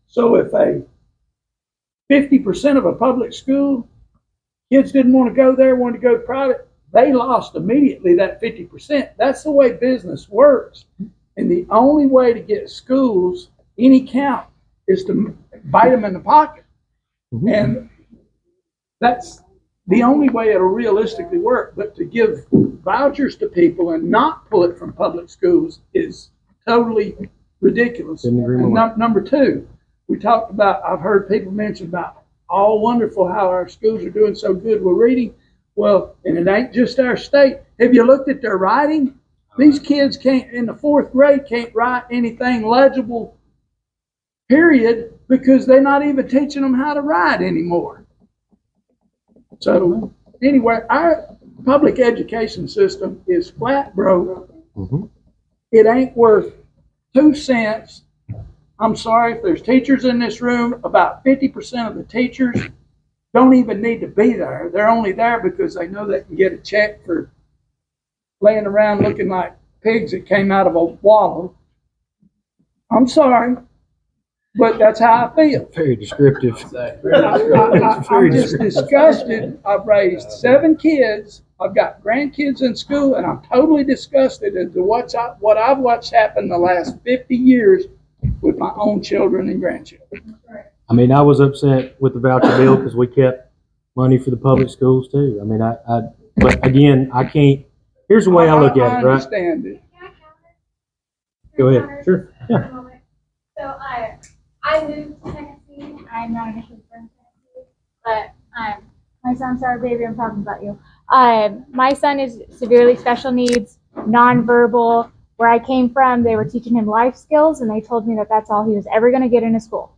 So if 50% of a public school, kids didn't want to go there, wanted to go to private, they lost immediately that 50%. That's the way business works. And the only way to get schools any count is to bite them in the pocket. And that's the only way it'll realistically work. But to give vouchers to people and not pull it from public schools is totally ridiculous. And number two, we talked about, I've heard people mention about all wonderful how our schools are doing so good with reading. Well, and it ain't just our state. Have you looked at their writing? These kids can't, in the 4th grade, can't write anything legible, period, because they're not even teaching them how to write anymore. So anyway, our public education system is flat broke. It ain't worth 2 cents. I'm sorry, if there's teachers in this room, about 50% of the teachers don't even need to be there. They're only there because they know they can get a check for laying around looking like pigs that came out of a wallow. I'm sorry, but that's how I feel. Very descriptive. I'm just disgusted. I've raised 7 kids. I've got grandkids in school, and I'm totally disgusted as to what I've watched happen the last 50 years with my own children and grandchildren. I mean, I was upset with the voucher bill because we kept money for the public schools too. I mean, but again, I can't. Here's the way I look at it, right? I understand it. Go ahead. Sure. Yeah. So I moved to Tennessee. I'm not initially from Tennessee, but my son, sorry, baby, I'm talking about you. My son is severely special needs, nonverbal. Where I came from, they were teaching him life skills, and they told me that that's all he was ever going to get in a school.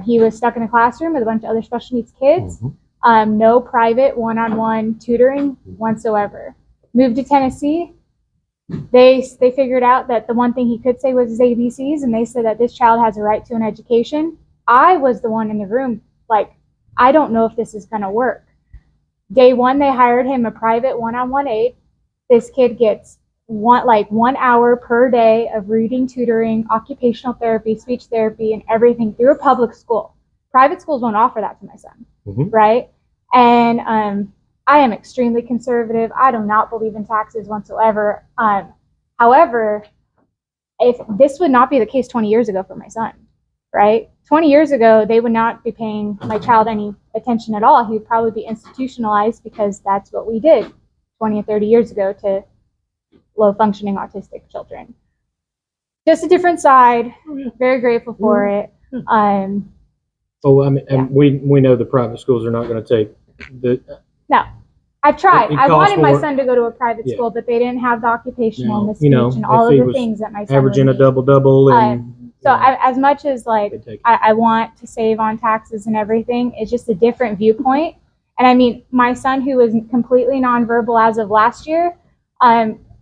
He was stuck in a classroom with a bunch of other special needs kids. No private one-on-one tutoring whatsoever. Moved to Tennessee. They figured out that the one thing he could say was his ABCs, and they said that this child has a right to an education. I was the one in the room, like, I don't know if this is going to work. Day one, they hired him a private one-on-one aide. This kid gets 1 hour per day of reading, tutoring, occupational therapy, speech therapy, and everything through a public school. Private schools won't offer that to my son, right? And I am extremely conservative. I do not believe in taxes whatsoever. However, if this would not be the case 20 years ago for my son, right? 20 years ago, they would not be paying my child any attention at all. He would probably be institutionalized because that's what we did 20 or 30 years ago to low-functioning autistic children. Just a different side. Very grateful for it. And we know the private schools are not going to take the. No, I've tried. It I wanted my more. son to go to a private school, but they didn't have the occupational and the speech and all if of he the things that my son averaging would a need. double and. So as much as like I want to save on taxes and everything, it's just a different viewpoint. And I mean, my son, who is completely nonverbal as of last year,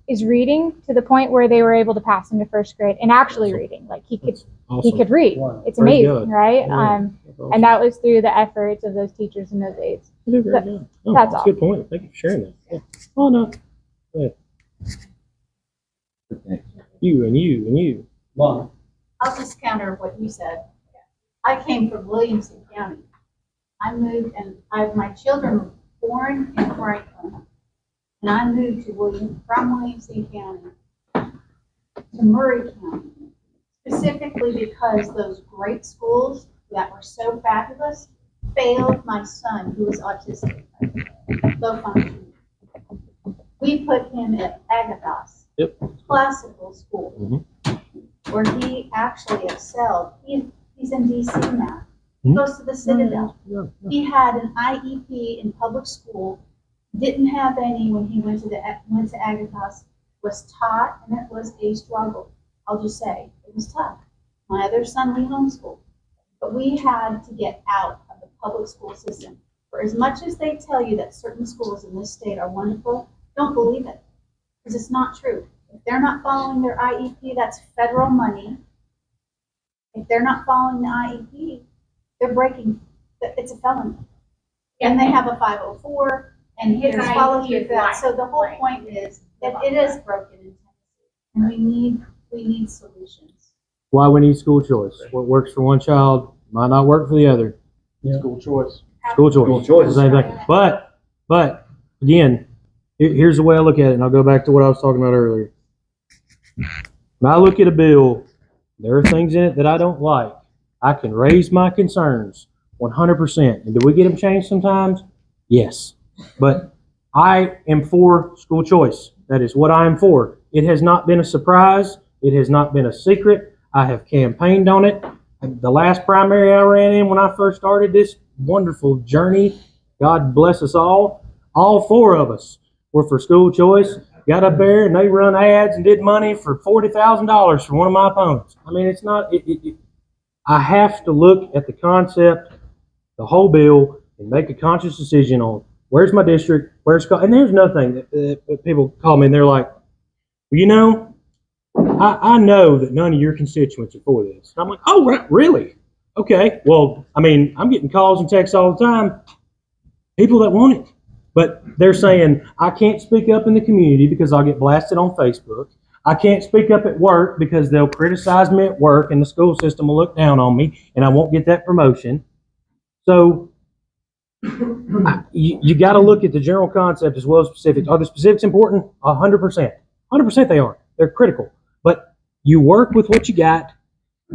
is reading to the point where they were able to pass him to first grade and actually reading. Like he could read. Wow. It's Very amazing, good. right? Yeah. That's And that was through the efforts of those teachers and those aides. Very good. Oh, That's that's all. a good point. Thank you for sharing that. Yeah. Oh no. Go ahead. You and you and you. Mom. I'll just counter what you said. I came from Williamson County. I moved, and my children were born in Franklin, and I moved from Williamson County to Murray County, specifically because those great schools that were so fabulous failed my son, who was autistic, low functioning. We put him at Agathos, classical school, where he actually excelled. He's in DC now. He goes to the Citadel. He had an IEP in public school, didn't have any when he went to Agathos, was taught, and it was a struggle. I'll just say, it was tough. My other son, we homeschooled. But we had to get out of the public school system. For as much as they tell you that certain schools in this state are wonderful, don't believe it, because it's not true. If they're not following their IEP, that's federal money. If they're not following the IEP, they're breaking, it's a felony. And they have a 504, and there's follow through for that. So the whole point is that it is broken in Tennessee, and we need solutions. Why we need school choice. What works for one child might not work for the other. Yeah. School choice. School choice. School choice. Same thing. But again, here's the way I look at it, and I'll go back to what I was talking about earlier. When I look at a bill, there are things in it that I don't like. I can raise my concerns 100%. And do we get them changed sometimes? Yes. But I am for school choice. That is what I am for. It has not been a surprise. It has not been a secret. I have campaigned on it. The last primary I ran in when I first started this wonderful journey, God bless us all 4 of us were for school choice. Got up there and they run ads and did money for $40,000 for one of my opponents. I mean, it's not, I have to look at the concept, the whole bill, and make a conscious decision on where's my district, and there's nothing that people call me and they're like, well, you know, I know that none of your constituents are for this. And I'm like, oh, really? Okay. Well, I mean, I'm getting calls and texts all the time, people that want it. But they're saying, I can't speak up in the community because I'll get blasted on Facebook. I can't speak up at work because they'll criticize me at work and the school system will look down on me and I won't get that promotion. So you got to look at the general concept as well as specifics. Are the specifics important? 100%. 100% they are. They're critical. But you work with what you got,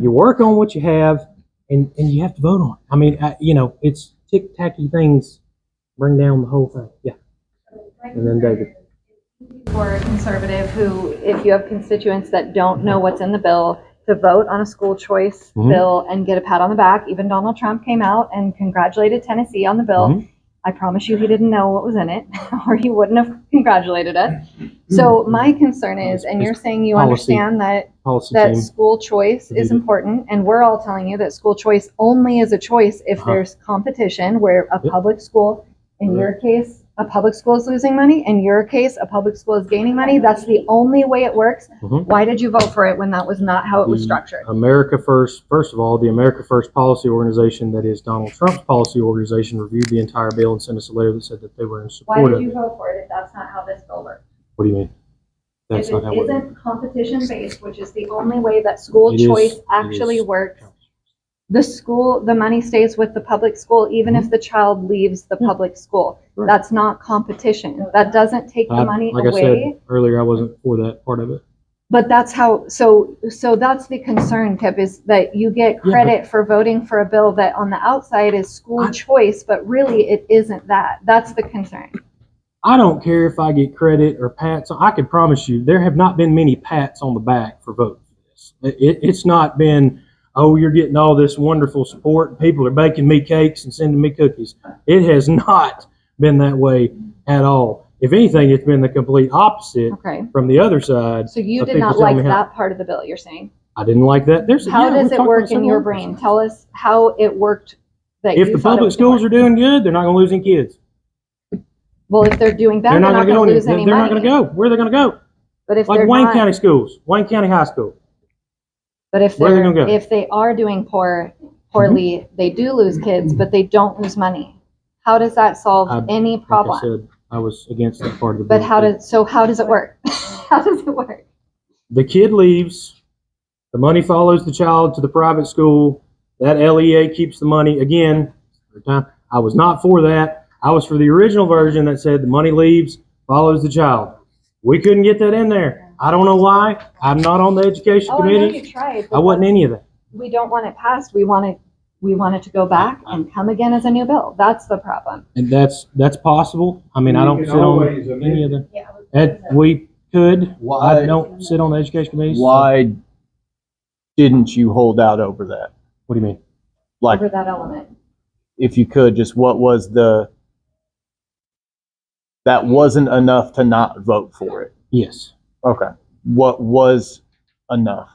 you work on what you have, and you have to vote on it. I mean, it's tick-tacky things bring down the whole thing. Yeah. And then David. For a conservative who, if you have constituents that don't know what's in the bill, to vote on a school choice bill and get a pat on the back. Even Donald Trump came out and congratulated Tennessee on the bill. I promise you he didn't know what was in it, or he wouldn't have congratulated us. So my concern is, and you're saying you understand that school choice is important, and we're all telling you that school choice only is a choice if there's competition, where a public school, in your case, a public school is losing money. In your case, a public school is gaining money. That's the only way it works. Why did you vote for it when that was not how it was structured? America First, first of all, the America First policy organization, that is Donald Trump's policy organization, reviewed the entire bill and sent us a letter that said that they were in support of it. Why did you vote for it if that's not how this bill works? What do you mean? That's If not it how it works. isn't competition-based, which is the only way that school It is- choice it actually is. works, the money stays with the public school, even if the child leaves the public school. Right. That's not competition. That doesn't take the money Like I away. said earlier, I wasn't for that part of it. But that's how, so that's the concern, Kip, is that you get credit for voting for a bill that on the outside is school choice, but really it isn't that. That's the concern. I don't care if I get credit or pats. I can promise you, there have not been many pats on the back for voting for this. It's not been, oh, you're getting all this wonderful support. People are baking me cakes and sending me cookies. It has not been that way at all. If anything, it's been the complete opposite from the other side. So you of did people not telling like me how- that part of the bill, you're saying? I didn't like that. How does it work in your brain? Tell us how it worked that If you the thought it public was schools are doing good, they're not going to lose any kids. Well, if they're doing that, They're not going going to to lose any They're not money. going to go. Where are they going to go? But if Like they're Wayne not, County schools, Wayne County High School. but if Where are they they're gonna go? if they are doing poorly, they do lose kids, but they don't lose money. How does that solve any problem? Like I said, I was against that part of the bill. But how does it work? How does it work? The kid leaves, the money follows the child to the private school. That LEA keeps the money. Again, I was not for that. I was for the original version that said the money leaves, follows the child. We couldn't get that in there. I don't know why. I'm not on the education Oh, I know committee. you tried. I wasn't any of that. We don't want it passed. We want it to go back and come again as a new bill. That's the problem. And that's possible. I mean, I You don't can sit on always any of the. We could. I don't sit on the education committee. Why didn't you hold out over that? What do you mean? Like, Over that element. if you could, just what was that wasn't enough to not vote for it? Yes. Okay. What was enough?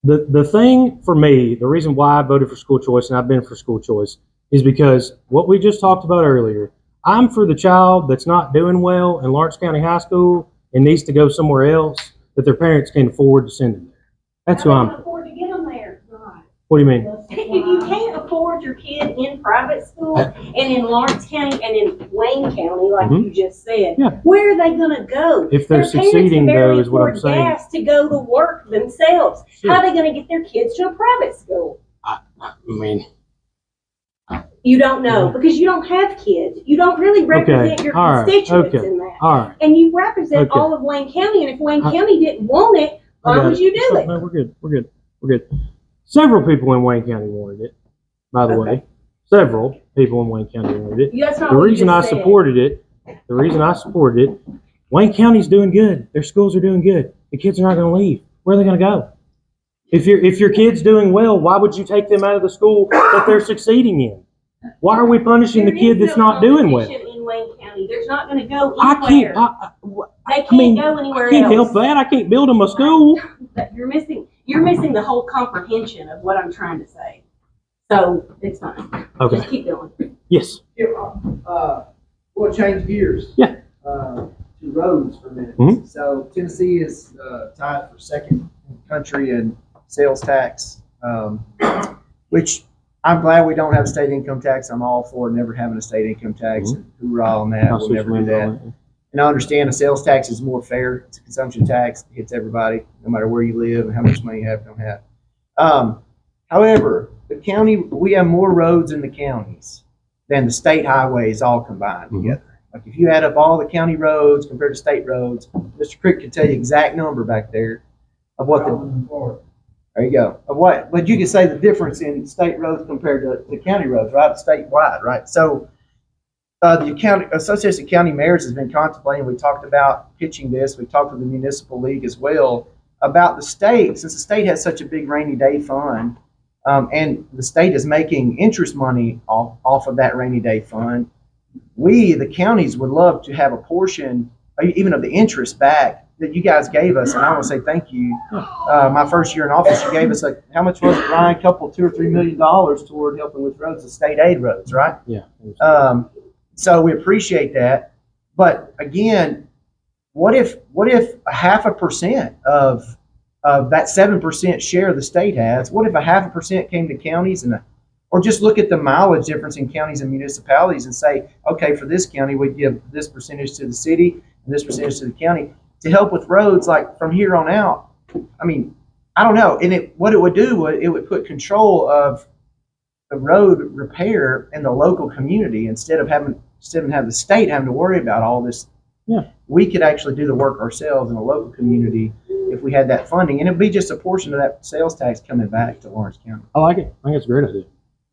The thing for me, the reason why I voted for school choice and I've been for school choice is because what we just talked about earlier, I'm for the child that's not doing well in Lawrence County High School and needs to go somewhere else that their parents can afford to send them there. That's who I'm for. Afford to get them there. Right. What do you mean? If you can't afford your kid in private school and in Lawrence County and in Wayne County, like you just said, where are they going to go? If they're Their parents succeeding, can barely though, is what I'm afford saying. gas to go to work themselves. Sure. How are they going to get their kids to a private school? I mean, You don't know because you don't have kids. You don't really represent your all right, constituents okay, in that. all right. And you represent Okay. all of Wayne County. And if Wayne County didn't want it, I why got would it. you do it? No, we're good. We're good. We're good. Several people in Wayne County wanted it, by the way. Several people in Wayne County wanted it. Yeah, that's not The what you reason I just said. supported it, Wayne County's doing good. Their schools are doing good. The kids are not going to leave. Where are they going to go? If your kid's doing well, why would you take them out of the school that they're succeeding in? Why are we punishing the kid that's not doing well? In Wayne County, there's not going to go I anywhere. can't. They can't go anywhere I can't else. help that. I can't build them a school. But you're missing the whole comprehension of what I'm trying to say. So it's fine. Okay. Just keep going. Yes. We'll change gears. Yeah. To roads for a minute. Mhm. So Tennessee is tied for second in the country in sales tax, which I'm glad we don't have a state income tax. I'm all for never having a state income tax. And hoorah on that. We'll never do that. And I understand a sales tax is more fair. It's a consumption tax. It hits everybody, no matter where you live and how much money you have, don't have. However, the county, we have more roads in the counties than the state highways all combined together. Like if you add up all the county roads compared to state roads, Mr. Crick can tell you exact number back there of what there you go. Of what, but you can say the difference in state roads compared to the county roads, right? Statewide, right? So the county Association of County Mayors has been contemplating. We talked about pitching this. We talked with the municipal league as well about the state, since the state has such a big rainy day fund, and the state is making interest money off of that rainy day fund. We, the counties, would love to have a portion, even of the interest back that you guys gave us, and I want to say thank you. My first year in office, you gave us how much was it, Ryan? $2 or $3 million toward helping with roads, the state aid roads, right? Yeah. So we appreciate that, but again, what if 0.5% of that 7% share the state has? What if 0.5% came to counties or just look at the mileage difference in counties and municipalities and say, okay, for this county, we give this percentage to the city, and this percentage to the county to help with roads like from here on out. I mean, I don't know. And what it would do, it would put control of the road repair in the local community instead of having the state having to worry about all this. Yeah. We could actually do the work ourselves in the local community if we had that funding, and it'd be just a portion of that sales tax coming back to Lawrence County. I like it. I think it's a great idea.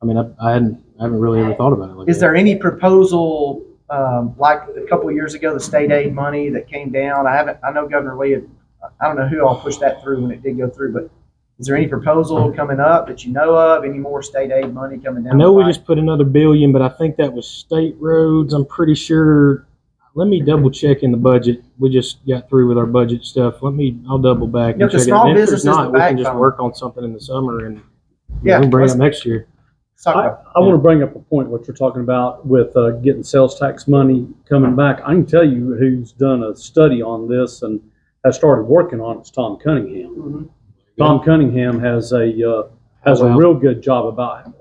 I mean, I haven't really ever thought about it like Is that. there any proposal, like a couple of years ago, the state aid money that came down? I know Governor Lee I don't know who all pushed that through when it did go through, but is there any proposal coming up that you know of? Any more state aid money coming down? I know we just put another $1 billion, but I think that was state roads. I'm pretty sure. Let me double check in the budget. We just got through with our budget stuff. I'll double back. Yeah, And check small it. And if business there's is not, the we can just backbone. work on something in the summer and we Yeah, can bring it let's- up next year. I want to bring up a point what you're talking about with getting sales tax money coming back. I can tell you who's done a study on this and has started working on it. It's Tom Cunningham. Mm-hmm. Tom Cunningham has a real good job about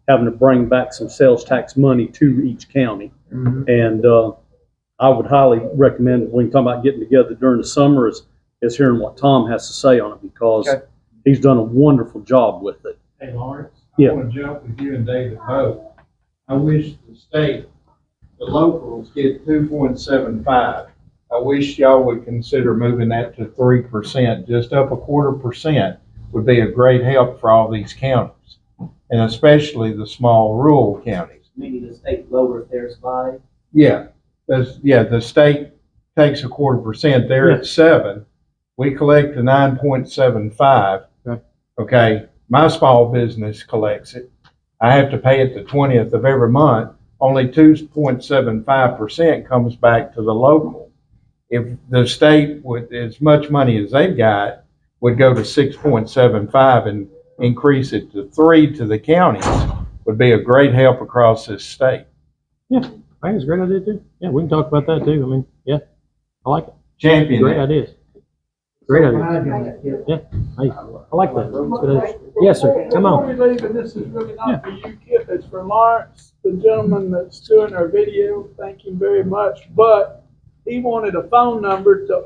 having to bring back some sales tax money to each county. Mm-hmm. And I would highly recommend when you talk about getting together during the summer is hearing what Tom has to say on it because he's done a wonderful job with it. Hey, Lawrence, Yeah. I want to jump with you and David both. I wish the state, the locals get 2.75. I wish y'all would consider moving that to 3%. Just up 1/4% would be a great help for all these counties, and especially the small rural counties. Maybe the state lowers theirs by. Yeah, the state takes 1/4%. They're at 7. We collect the 9.75. Okay, my small business collects it. I have to pay it the 20th of every month. Only 2.75% comes back to the local. If the state would, as much money as they've got, would go to 6.75 and increase it to 3 to the counties, would be a great help across this state. Yeah, I think it's a great idea too. Yeah, we can talk about that too. I mean, yeah, I like it. Champion Great that. ideas. Great idea. Yeah, I like that. That's a good idea. Yes, sir. Come on. Before we leave, and this is really not for you, Kip, it's for Lawrence, the gentleman that's doing our video. Thank you very much. But he wanted a phone number to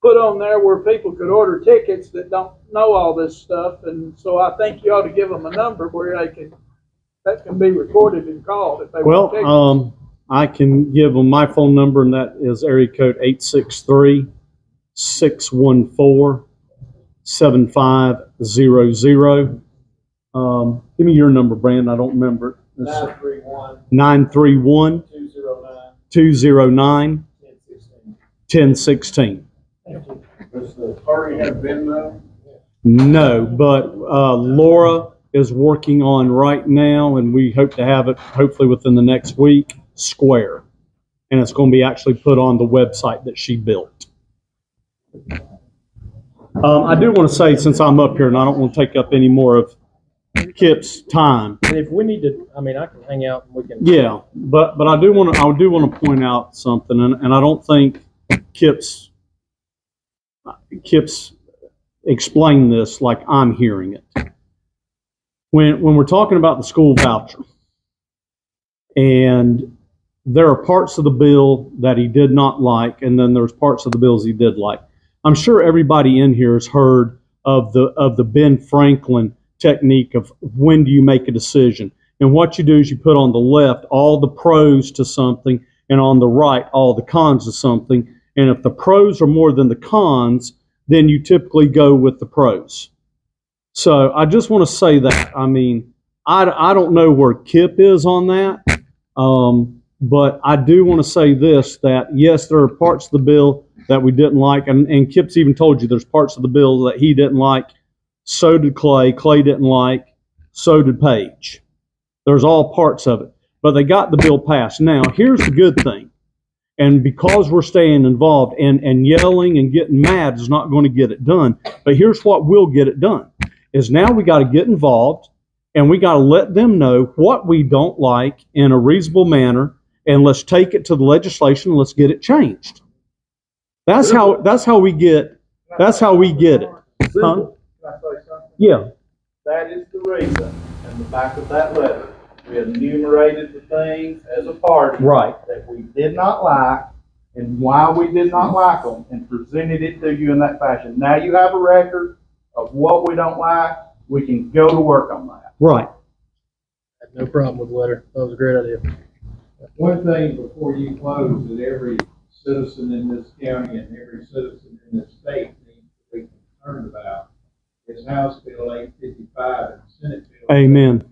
put on there where people could order tickets that don't know all this stuff. And so I think you ought to give them a number where that can be recorded and called if they want tickets. Well, I can give them my phone number, and that is area code 863-614-7500. Give me your number, Brandon. I don't remember it. 931-209-1016. Does the party have Venmo? No, but Laura is working on right now, and we hope to have it hopefully within the next week, Square. And it's going to be actually put on the website that she built. I do want to say, since I'm up here, and I don't want to take up any more of Kip's time. And if we need to, I mean, I can hang out and we can. Yeah, but I do want to point out something, and I don't think Kip's explained this like I'm hearing it. When we're talking about the school voucher, and there are parts of the bill that he did not like, and then there's parts of the bills he did like. I'm sure everybody in here has heard of the Ben Franklin technique of when do you make a decision. And what you do is you put on the left all the pros to something, and on the right all the cons to something. And if the pros are more than the cons, then you typically go with the pros. So I just want to say that. I mean, I don't know where Kip is on that, but I do want to say this, that yes, there are parts of the bill that we didn't like, and Kip's even told you there's parts of the bill that he didn't like. So did Clay. Clay didn't like. So did Paige. There's all parts of it. But they got the bill passed. Now, here's the good thing. And because we're staying involved, and yelling and getting mad is not going to get it done. But here's what will get it done, is now we got to get involved, and we got to let them know what we don't like in a reasonable manner, and let's take it to the legislation and let's get it changed. That's how we get it. Huh? Can I say something? Yeah. That is the reason, in the back of that letter, we enumerated the things as a party Right. that we did not like, and why we did not like them and presented it to you in that fashion. Now you have a record of what we don't like. We can go to work on that. Right. I had no problem with the letter. That was a great idea. One thing before you close, that every citizen in this county and every citizen in this state needs to be concerned about is House Bill 855 and Senate Bill Amen.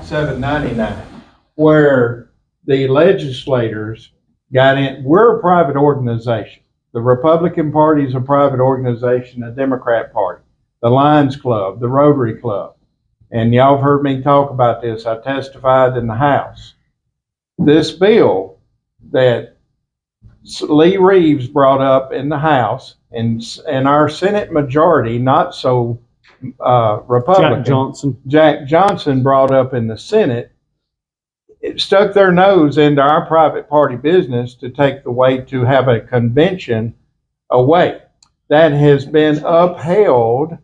799, where the legislators got in. We're a private organization. The Republican Party is a private organization, the Democrat Party, the Lions Club, the Rotary Club. And y'all have heard me talk about this. I testified in the House. This bill that Lee Reeves brought up in the House and our Senate majority, not so Republican, Jack Johnson brought up in the Senate, it stuck their nose into our private party business to take the way to have a convention away. That has been upheld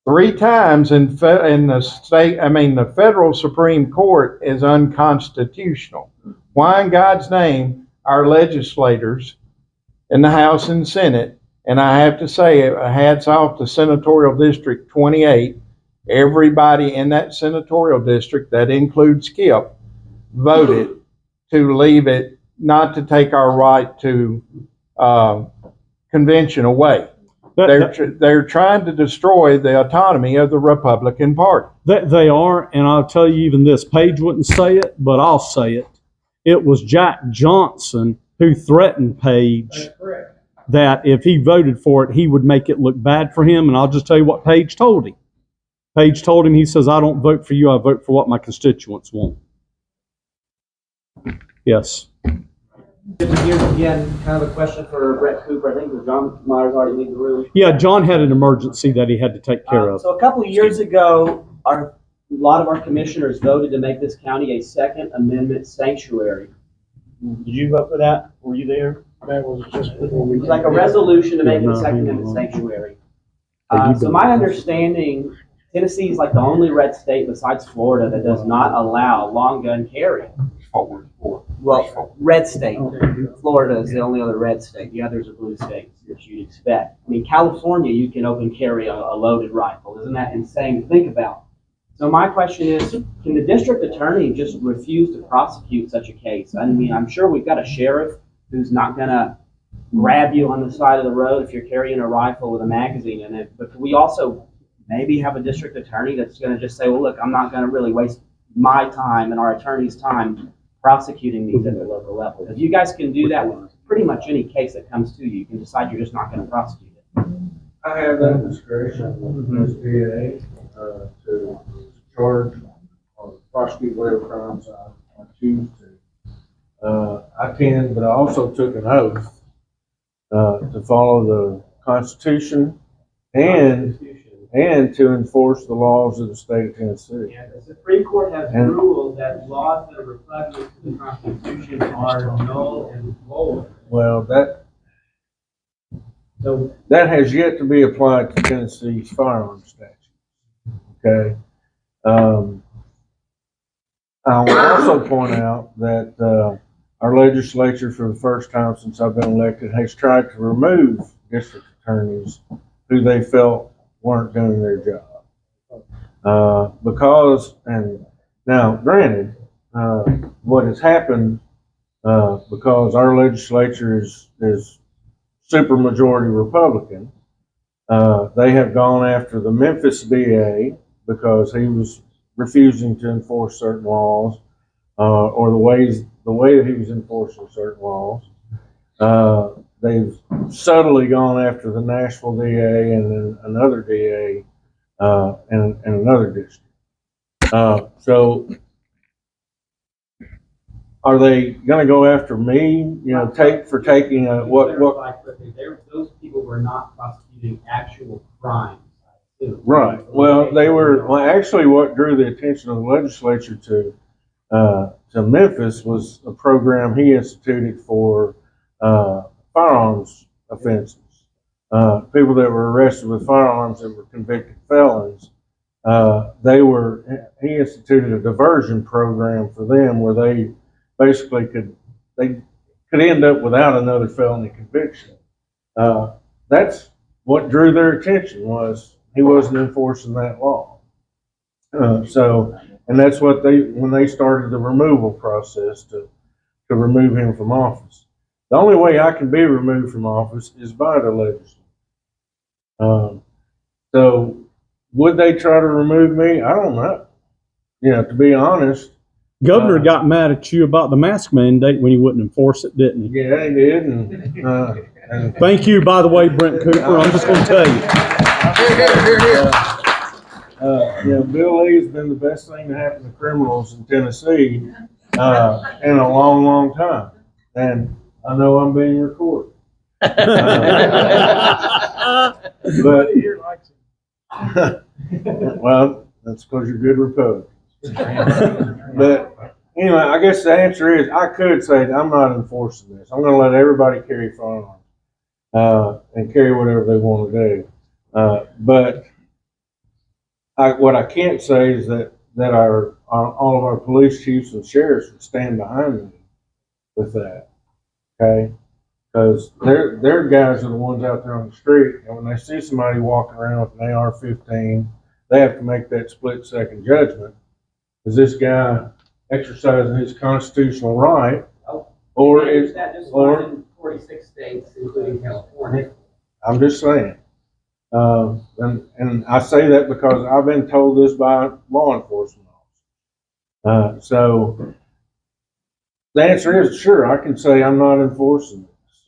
3 times in the state. I mean, the federal Supreme Court is unconstitutional. Why in God's name our legislators in the House and Senate, and I have to say, hats off to Senatorial District 28, everybody in that senatorial district, that includes Skip, voted to leave it, not to take our right to convention away. They're trying to destroy the autonomy of the Republican Party. They are, and I'll tell you even this. Paige wouldn't say it, but I'll say it. It was Jack Johnson who threatened Paige that if he voted for it, he would make it look bad for him. And I'll just tell you what Paige told him. Paige told him, he says, I don't vote for you, I vote for what my constituents want. Yes. Here's again, kind of a question for Brett Cooper. I think John Myers already leave the room. Yeah, John had an emergency that he had to take care of. So a couple of years ago, a lot of our commissioners voted to make this county a Second Amendment sanctuary. Did you vote for that? Were you there? That was just before It we. was like a resolution to make it a Second Amendment sanctuary. So my understanding, Tennessee is like the only red state besides Florida that does not allow long gun carry. Well, red state. Florida is the only other red state. The others are blue states, which you'd expect. I mean, California, you can open carry a loaded rifle. Isn't that insane to think about? So my question is, can the district attorney just refuse to prosecute such a case? I mean, I'm sure we've got a sheriff who's not going to grab you on the side of the road if you're carrying a rifle with a magazine in it. But could we also maybe have a district attorney that's going to just say, well, look, I'm not going to really waste my time and our attorney's time prosecuting these at the local level. If you guys can do that with pretty much any case that comes to you, you can decide you're just not going to prosecute it. I have that discretion with SBA to charge or prosecute whatever crimes I choose to. I can, but I also took an oath to follow the Constitution and to enforce the laws of the state of Tennessee. Yeah, the Supreme Court has ruled that laws that are repugnant to the Constitution are null and void. Well, that has yet to be applied to Tennessee's firearms statute. Okay. I will also point out that our legislature, for the first time since I've been elected, has tried to remove district attorneys who they felt weren't doing their job. Because, and now granted, what has happened, because our legislature is super majority Republican, they have gone after the Memphis DA because he was refusing to enforce certain laws, or the way that he was enforcing certain laws. They've subtly gone after the Nashville DA and then another DA in another district. So are they going to go after me? You know, taking what? Those people were not prosecuting actual crimes. Right. Well, they were. Well, actually, what drew the attention of the legislature to Memphis was a program he instituted for firearms offenses. People that were arrested with firearms that were convicted felons. He instituted a diversion program for them where they basically could could end up without another felony conviction. That's what drew their attention, was he wasn't enforcing that law. And that's what when they started the removal process to remove him from office. The only way I can be removed from office is by the legislature. So would they try to remove me? I don't know. To be honest. Governor got mad at you about the mask mandate when you wouldn't enforce it, didn't he? Yeah, he did. And thank you, by the way, Brent Cooper. I'm just going to tell you. Bill Lee has been the best thing to happen to criminals in Tennessee in a long, long time. And I know I'm being recorded. Well, that's because you're good Republicans. But anyway, I guess the answer is I could say that I'm not enforcing this. I'm going to let everybody carry firearms and carry whatever they want to do. But what I can't say is that all of our police chiefs and sheriffs would stand behind me with that. Okay, because their guys are the ones out there on the street, and when they see somebody walking around with an AR-15, they have to make that split-second judgment. Is this guy exercising his constitutional right, or is that just in 46 states, including California? I'm just saying, and I say that because I've been told this by law enforcement officers. So the answer is sure. I can say I'm not enforcing this,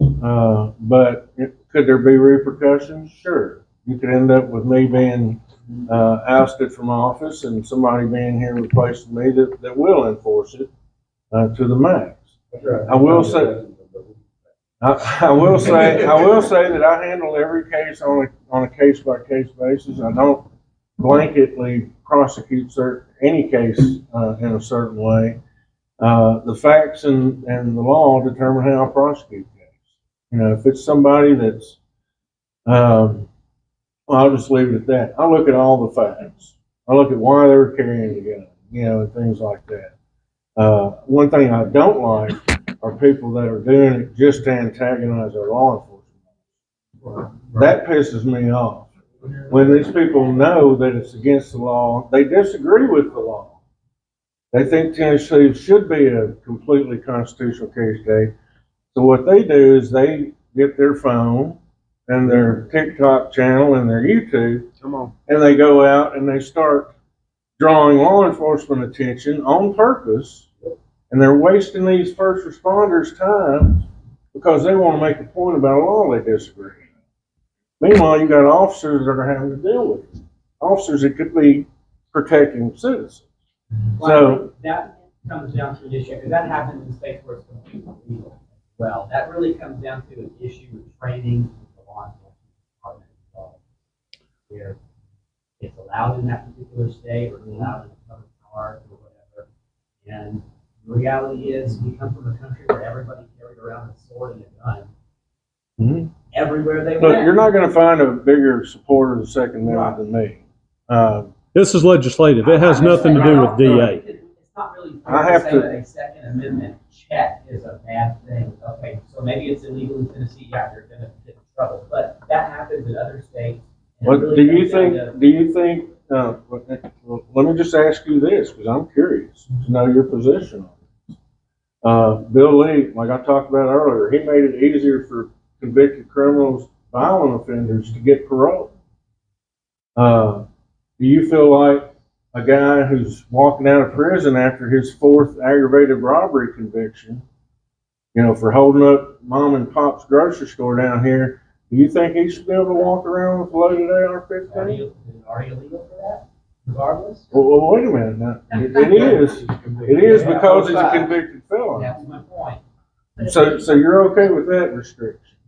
but could there be repercussions? Sure. You could end up with me being ousted from office and somebody being here replacing me that will enforce it to the max. Right. I will say that I handle every case on a case by case basis. I don't blanketly prosecute any case in a certain way. The facts and the law determine how I prosecute the case. If it's somebody that's I'll just leave it at that. I look at all the facts. I look at why they were carrying the gun, and things like that. One thing I don't like are people that are doing it just to antagonize our law enforcement. That pisses me off. When these people know that it's against the law, they disagree with the law. They think Tennessee should be a completely constitutional carry state. So what they do is they get their phone and their TikTok channel and their YouTube, and they go out and they start drawing law enforcement attention on purpose, and they're wasting these first responders' time because they want to make a point about a law they disagree with. Meanwhile, you got officers that are having to deal with it. Officers that could be protecting citizens. So that comes down to an issue, because that happens in states where it's completely legal. Well, that really comes down to an issue of training with the law enforcement department involved, where it's allowed in that particular state or it's allowed in another part or whatever. And the reality is, we come from a country where everybody carried around a sword and a gun. Everywhere they went. Look, you're not going to find a bigger supporter of the Second Amendment than me. This is legislative. It has nothing to do with DA. It's not really fair to say that a Second Amendment check is a bad thing. Okay, so maybe it's illegal in Tennessee. Yeah, you're going to get in trouble, but that happens in other states. What do you think? Let me just ask you this, because I'm curious to know your position on it. Bill Lee, like I talked about earlier, he made it easier for convicted criminals, violent offenders, to get parole. Do you feel like a guy who's walking out of prison after his 4th aggravated robbery conviction, for holding up mom and pop's grocery store down here, do you think he should be able to walk around with a loaded AR-15? Are you legal for that, regardless? Well, wait a minute now. It is. It is because he's a convicted felon. That's my point. So you're okay with that restriction?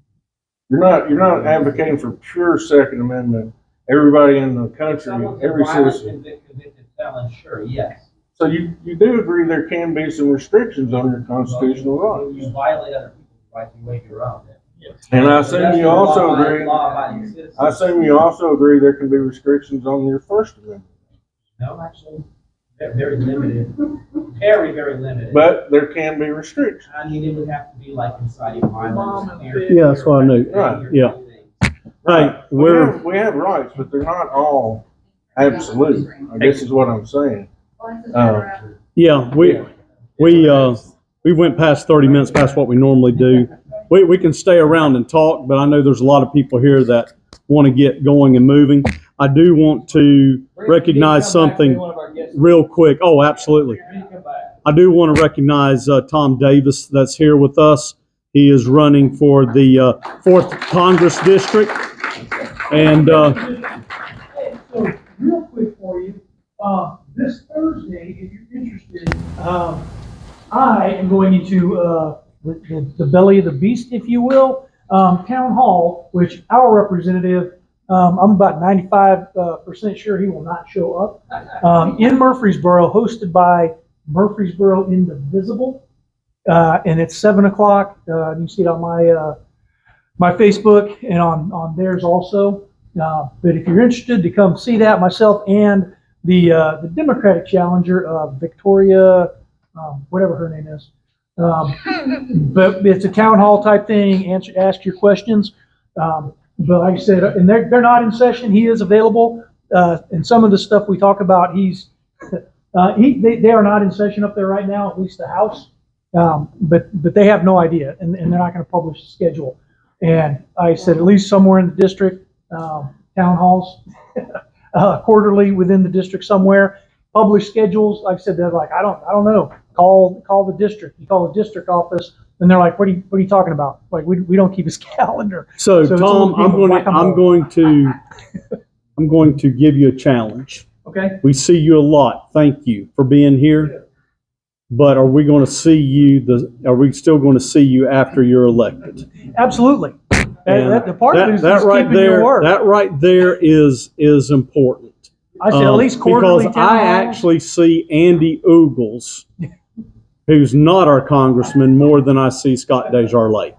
You're not advocating for pure Second Amendment. Everybody in the country, every citizen. Convicted felon, sure, yes. So you do agree there can be some restrictions on your constitutional rights. You violate other people's rights, you waive your own. And I assume you also agree. I assume you also agree there can be restrictions on your First Amendment. No, actually, Very limited, very, very limited. But there can be restrictions. I mean, it would have to be like inside of my Yeah, that's what I knew. Right. Yeah. Right. Hey, We have rights, but they're not all absolute. I guess is what I'm saying. yeah, we went past 30 minutes past what we normally do. We can stay around and talk, but I know there's a lot of people here that want to get going and moving. I do want to recognize something real quick. Oh, absolutely. I do want to recognize Tom Davis that's here with us. He is running for the 4th Congress District. And So, real quick for you, this Thursday, if you're interested, I am going into the belly of the beast, if you will, town hall, which our representative, I'm about 95% sure he will not show up, in Murfreesboro, hosted by Murfreesboro Indivisible, and it's 7 o'clock. You can see it on my Facebook and on theirs also. But if you're interested to come see that, myself and the Democratic challenger, Victoria, whatever her name is. But it's a town hall type thing. Ask your questions. But like I said, and they're not in session. He is available. And some of the stuff we talk about, they are not in session up there right now, at least the House. But they have no idea, and they're not going to publish the schedule. And I said, at least somewhere in the district, town halls, quarterly within the district somewhere, publish schedules. Like I said, they're like, I don't know. Call the district. You call the district office, and they're like, what are you talking about? Like, we don't keep his calendar. so Tom, I'm going to give you a challenge. Okay. We see you a lot. Thank you for being here. But are we going to see you? Are we still going to see you after you're elected? Absolutely. The part of it is right keeping there. your word. That right there is important. I said at least quarterly. Because I actually see Andy Oogles, who's not our congressman, more than I see Scott Desjardins.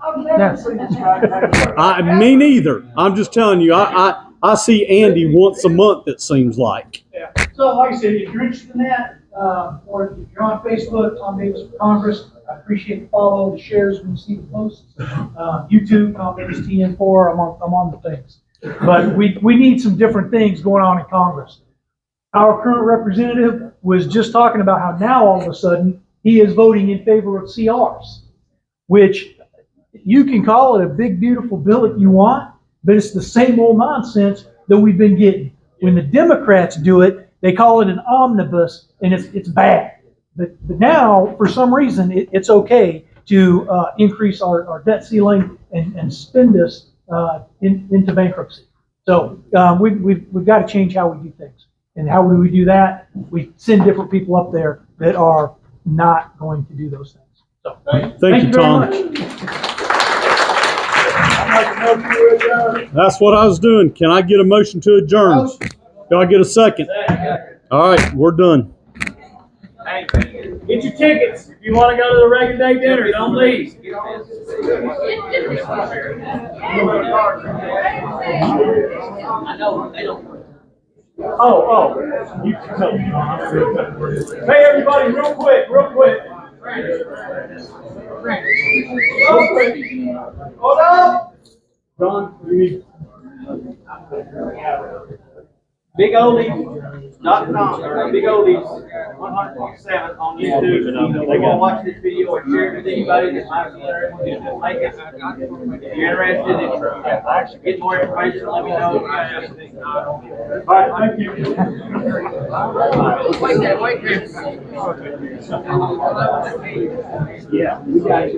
Me neither. I'm just telling you. I see Andy once a month. It seems like. Yeah. So, like I said, if you're interested in that, or if you're on Facebook, Tom Davis for Congress, I appreciate the follow, the shares when you see the posts. YouTube, Tom Davis TN4, I'm on the things. But we need some different things going on in Congress. Our current representative was just talking about how now all of a sudden he is voting in favor of CRs, which you can call it a big, beautiful bill if you want, but it's the same old nonsense that we've been getting. When the Democrats do it, they call it an omnibus, and it's bad. But now, for some reason, it's okay to increase our debt ceiling and spend us into bankruptcy. So we've got to change how we do things. And how do we do that? We send different people up there that are not going to do those things. So thank you, Tom. That's what I was doing. Can I get a motion to adjourn? Do I get a second? All right, we're done. Hey, get your tickets. If you want to go to the Reagan Day dinner, don't leave. I know they don't. Hey, everybody, real quick. Hold up. Don, you need. BigOldies.com, or Big Oldies 107 on YouTube. If you want to watch this video or share it with anybody that might be interested, just make it. If you're interested in get more information, let me know. All right, thank you. Yeah, you guys.